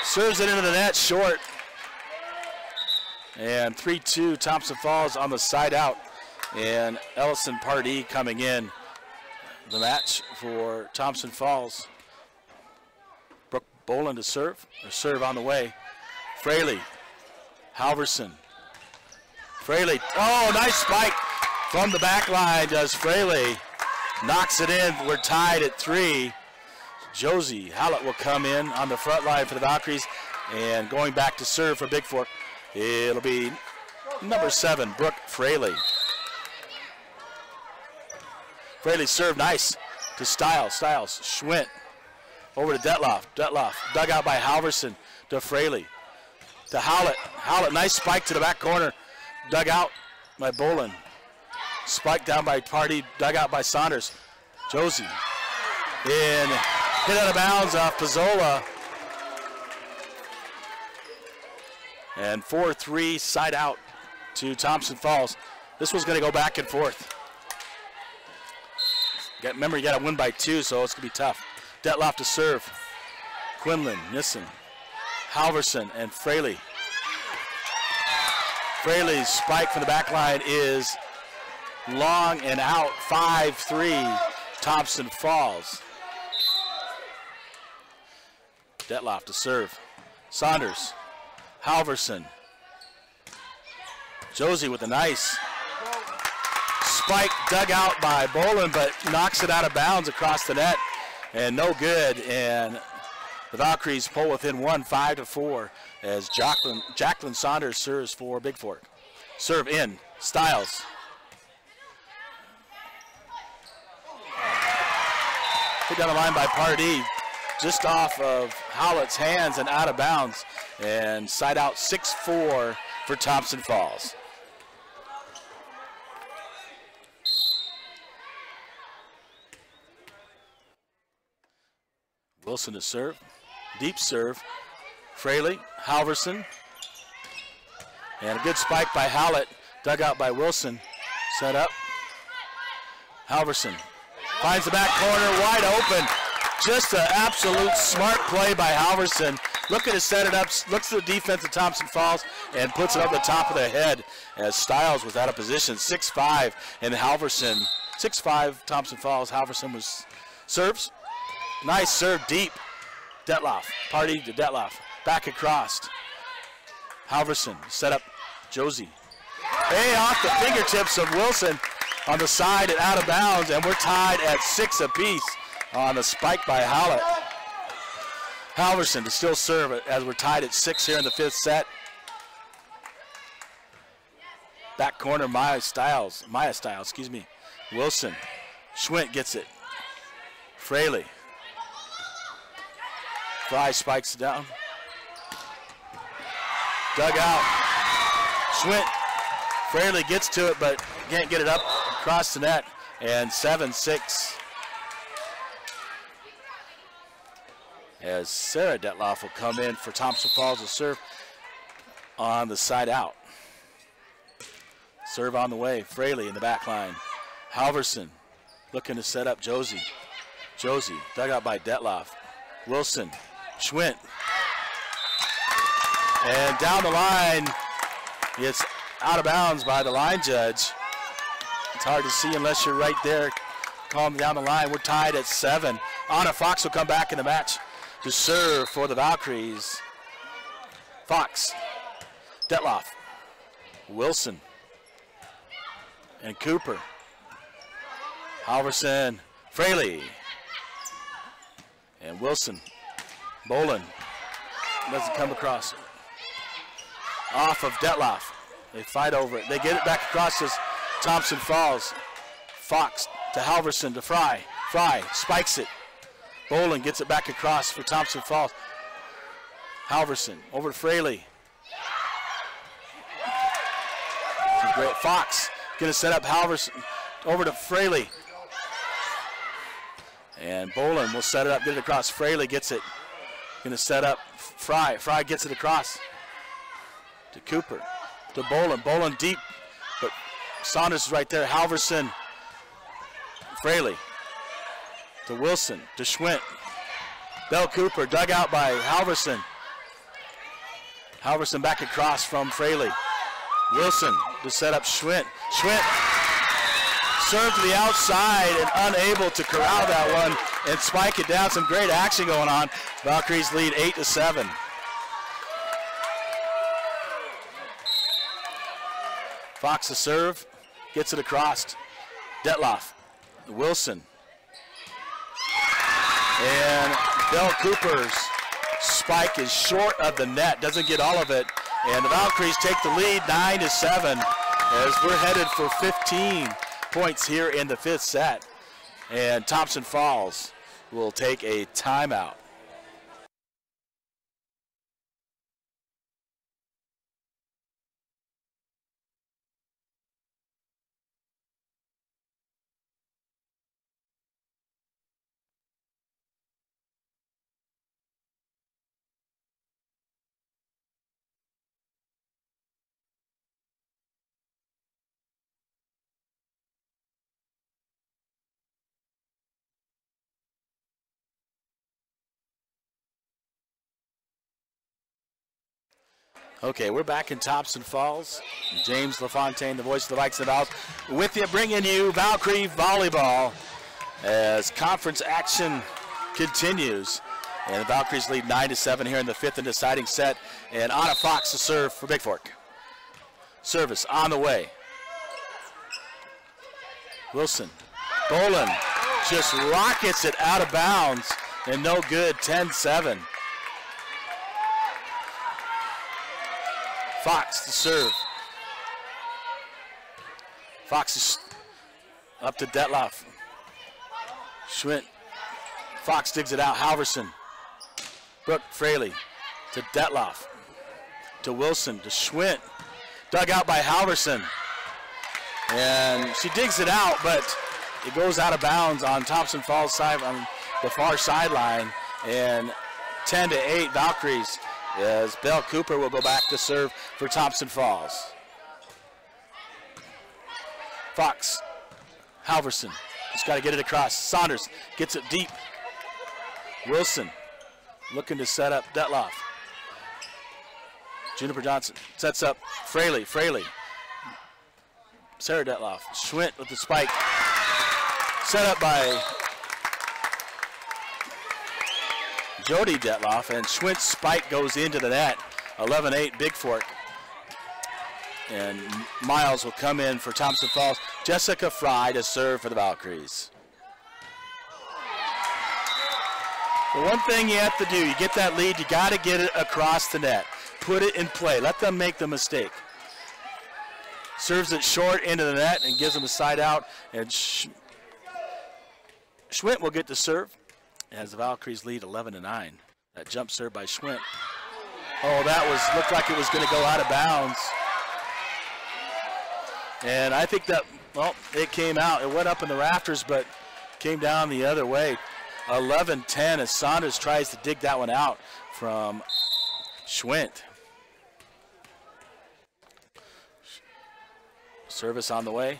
[SPEAKER 1] Serves it into the net short. And 3-2 Thompson Falls on the side out. And Ellison Pardee coming in the match for Thompson Falls. Brooke Boland to serve. Or serve on the way. Fraley. Halverson. Fraley. Oh, nice spike from the back line does Fraley. Knocks it in. We're tied at 3. Josie Hallett will come in on the front line for the Valkyries. And going back to serve for Bigfork, it'll be number 7, Brooke Fraley. Fraley served nice to Stiles. Stiles, Schwint. Over to Detloff. Detloff dug out by Halverson to Fraley. To Howlett. Howlett, nice spike to the back corner. Dug out by Boland. Spike down by Pardee. Dug out by Saunders. Josie. And hit out of bounds off Pizzola. And 4-3 side out to Thompson Falls. This one's going to go back and forth. Remember, you got to win by 2, so it's going to be tough. Detloff to serve. Quinlan, Nissen, Halverson, and Fraley. Fraley's spike from the back line is long and out. 5-3 Thompson Falls. Detloff to serve. Saunders. Halverson. Josie with a nice spike dug out by Boland, but knocks it out of bounds across the net. And no good. And the Valkyries pull within 1, 5-4, as Jacqueline Saunders serves for Bigfork. Serve in. Stiles. Hit down the line by Pardee. Just off of Howlett's hands and out of bounds. And side out 6-4 for Thompson Falls. Wilson to serve. Deep serve. Fraley, Halverson. And a good spike by Howlett. Dug out by Wilson. Set up. Halverson finds the back corner wide open. Just an absolute smart play by Halverson. Looking to set it up, looks to the defense of Thompson Falls and puts it up the top of the head as Stiles was out of position. 6-5 and Halverson. 6-5 Thompson Falls. Halverson was serves. Nice serve deep. Detloff, party to Detloff. Back across. Halverson, set up Josie. Hey, off the fingertips of Wilson on the side and out of bounds, and we're tied at 6 apiece on the spike by Hallett. Halverson to still serve as we're tied at 6 here in the 5th set. Back corner, Maya Stiles, excuse me. Wilson, Schwint gets it. Fraley. Fry spikes it down. Dug out. Schwint. Fraley gets to it, but can't get it up across the net. And 7-6. As Sarah Detloff will come in for Thompson Falls to serve on the side out. Serve on the way. Fraley in the back line. Halverson looking to set up Josie. Josie dug out by Detloff. Wilson. Schwint. And down the line, it's out of bounds by the line judge. It's hard to see unless you're right there. Calling down the line. We're tied at 7. Anna Fox will come back in the match to serve for the Valkyries. Fox. Detloff. Wilson. And Cooper. Halverson. Fraley. And Wilson. Bolin doesn't come across. Off of Detloff. They fight over it. They get it back across as Thompson Falls. Fox to Halverson to Fry. Fry spikes it. Bolin gets it back across for Thompson Falls. Halverson over to Fraley. Great. Fox going to set up Halverson over to Fraley. And Bolin will set it up, get it across. Fraley gets it. Going to set up Fry. Fry gets it across to Cooper. To Bolin. Bolin deep. But Saunders is right there. Halverson. Fraley. To Wilson. To Schwint. Bell Cooper dug out by Halverson. Halverson back across from Fraley. Wilson to set up Schwint. Schwint served to the outside and unable to corral that one and spike it down. Some great action going on. Valkyries lead 8-7. Fox to serve, gets it across. Detloff, Wilson. And Bell Cooper's spike is short of the net, doesn't get all of it. And the Valkyries take the lead 9-7 as we're headed for 15 points here in the 5th set. And Thompson Falls will take a timeout. Okay, we're back in Thompson Falls. James LaFontaine, the voice of the Vikes and Vols, with you, bringing you Valkyrie Volleyball as conference action continues. And the Valkyries lead 9-7 here in the 5th and deciding set. And Anna Fox to serve for Bigfork. Service on the way. Wilson. Bolin just rockets it out of bounds and no good, 10-7. Fox to serve. Fox is up to Detloff. Schwint. Fox digs it out. Halverson. Brooke Fraley to Detloff. To Wilson. To Schwint. Dug out by Halverson. And she digs it out, but it goes out of bounds on Thompson Falls side on the far sideline. And 10-8 Valkyries, as Belle Cooper will go back to serve for Thompson Falls. Fox, Halverson, just got to get it across. Saunders gets it deep. Wilson looking to set up Detloff. Juniper Johnson sets up Fraley. Sarah Detloff. Schwint with the spike. Set up by Jody Detloff, and Schwint's spike goes into the net. 11-8 Bigfork. And Miles will come in for Thompson Falls. Jessica Fry to serve for the Valkyries. The one thing you have to do, you get that lead, you got to get it across the net. Put it in play. Let them make the mistake. Serves it short into the net and gives them a side out. And Schwint will get to serve as the Valkyries lead 11-9. That jump serve by Schwint. Oh, that looked like it was going to go out of bounds. And I think that, well, it came out. It went up in the rafters, but came down the other way. 11-10 as Saunders tries to dig that one out from Schwint. Service on the way.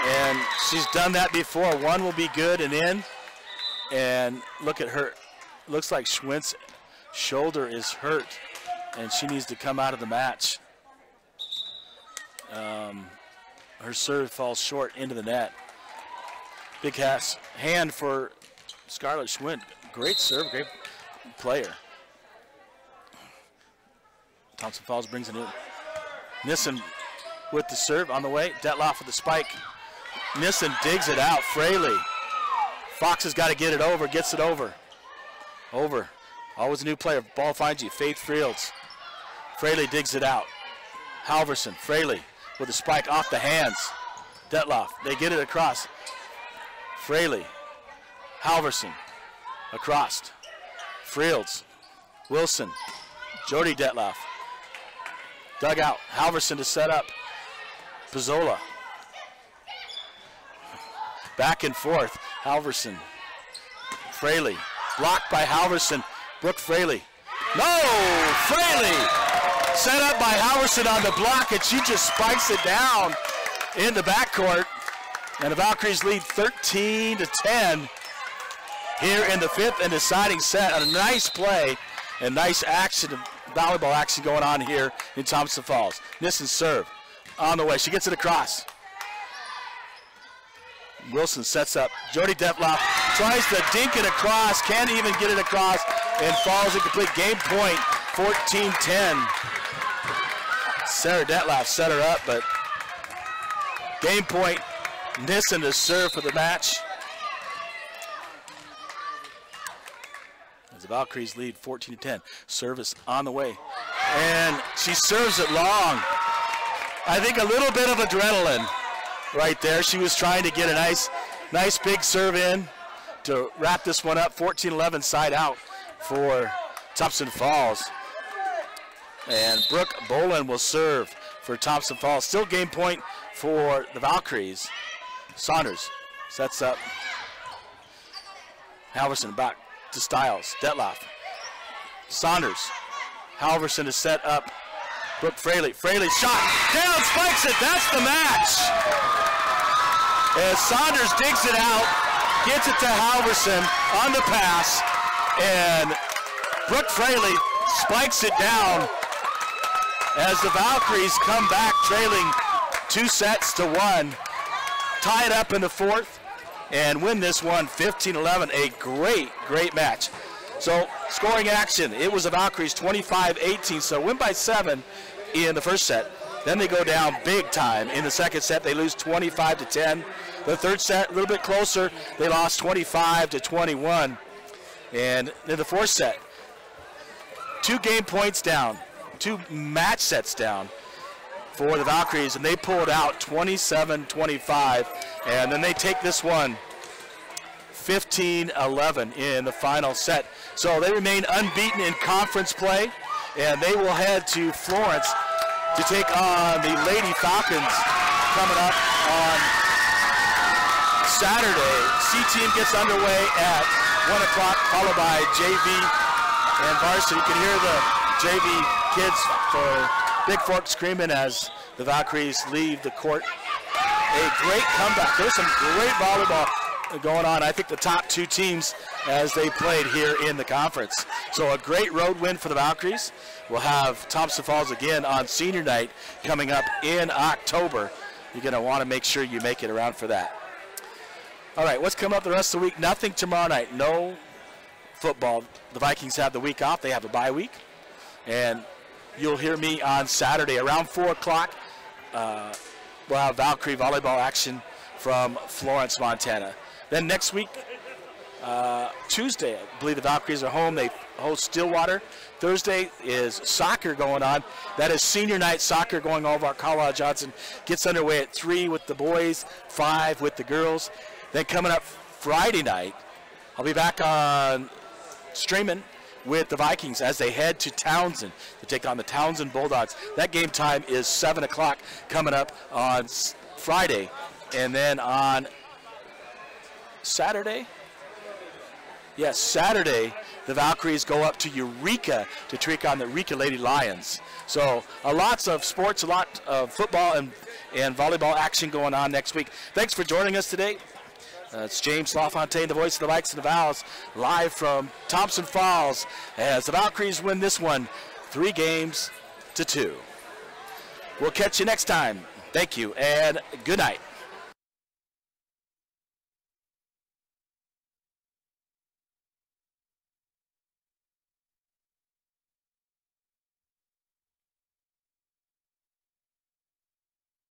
[SPEAKER 1] And she's done that before. One will be good and in. And look at her. Looks like Schwint's shoulder is hurt, and she needs to come out of the match. Her serve falls short into the net. Big hand for Scarlett Schwint. Great serve, great player. Thompson Falls brings it in. Nissen with the serve on the way. Detloff with the spike. Nissen digs it out. Fraley. Fox has got to get it over. Gets it over. Over. Always a new player. Ball finds you. Faith Fields. Fraley digs it out. Halverson. Fraley with a spike off the hands. Detloff. They get it across. Fraley. Halverson. Across. Fields. Wilson. Jody Detloff. Dug out. Halverson to set up. Pizzola. Back and forth. Halverson. Fraley. Blocked by Halverson. Brooke Fraley. No! Fraley! Set up by Halverson on the block, and she just spikes it down in the backcourt. And the Valkyries lead 13-10 here in the fifth and deciding set. A nice play and nice action, volleyball action going on here in Thompson Falls. Nissen serve on the way. She gets it across. Wilson sets up. Jody Detloff tries to dink it across, can't even get it across, and falls incomplete. Game point, 14-10. Sarah Detloff set her up, but game point, Nissen to serve for the match. As the Valkyries lead 14-10. Service on the way. And she serves it long. I think a little bit of adrenaline right there. She was trying to get a nice big serve in to wrap this one up. 14-11 side out for Thompson Falls. And Brooke Boland will serve for Thompson Falls. Still game point for the Valkyries. Saunders sets up. Halverson back to Stiles. Detloff. Saunders. Halverson to set up. Brooke Fraley. Fraley shot. Down, spikes it. That's the match. As Saunders digs it out, gets it to Halverson on the pass, and Brooke Fraley spikes it down as the Valkyries come back trailing 2-1, tie it up in the fourth, and win this one 15-11. A great match. So scoring action, it was the Valkyries 25-18, so win by 7 in the first set. Then they go down big time in the second set. They lose 25-10. The third set, a little bit closer. They lost 25-21. And in the fourth set, 2 game points down, 2 match sets down for the Valkyries, and they pulled out 27-25. And then they take this one 15-11 in the final set. So they remain unbeaten in conference play, and they will head to Florence to take on the Lady Falcons coming up on Saturday. C team gets underway at 1 o'clock, followed by JV and varsity. You can hear the JV kids for Bigfork screaming as the Valkyries leave the court. A great comeback. There's some great volleyball going on. I think the top 2 teams as they played here in the conference. So a great road win for the Valkyries. We'll have Thompson Falls again on senior night coming up in October. You're going to want to make sure you make it around for that. All right, what's coming up the rest of the week? Nothing tomorrow night. No football. The Vikings have the week off. They have a bye week. And you'll hear me on Saturday around 4 o'clock. We'll have Valkyrie volleyball action from Florence, Montana. Then next week, Tuesday, I believe the Valkyries are home. They host Stillwater. Thursday is soccer going on. That is senior night soccer going over at Carlisle Johnson. Gets underway at 3 with the boys, 5 with the girls. Then coming up Friday night, I'll be back on streaming with the Vikings as they head to Townsend to take on the Townsend Bulldogs. That game time is 7 o'clock coming up on Friday. And then on Saturday, yes, Saturday, the Valkyries go up to Eureka to take on the Eureka Lady Lions. So lots of sports, a lot of football and volleyball action going on next week. Thanks for joining us today. It's James LaFontaine, the voice of the Vikes and the Vows, live from Thompson Falls as the Valkyries win this one 3-2. We'll catch you next time. Thank you and good night.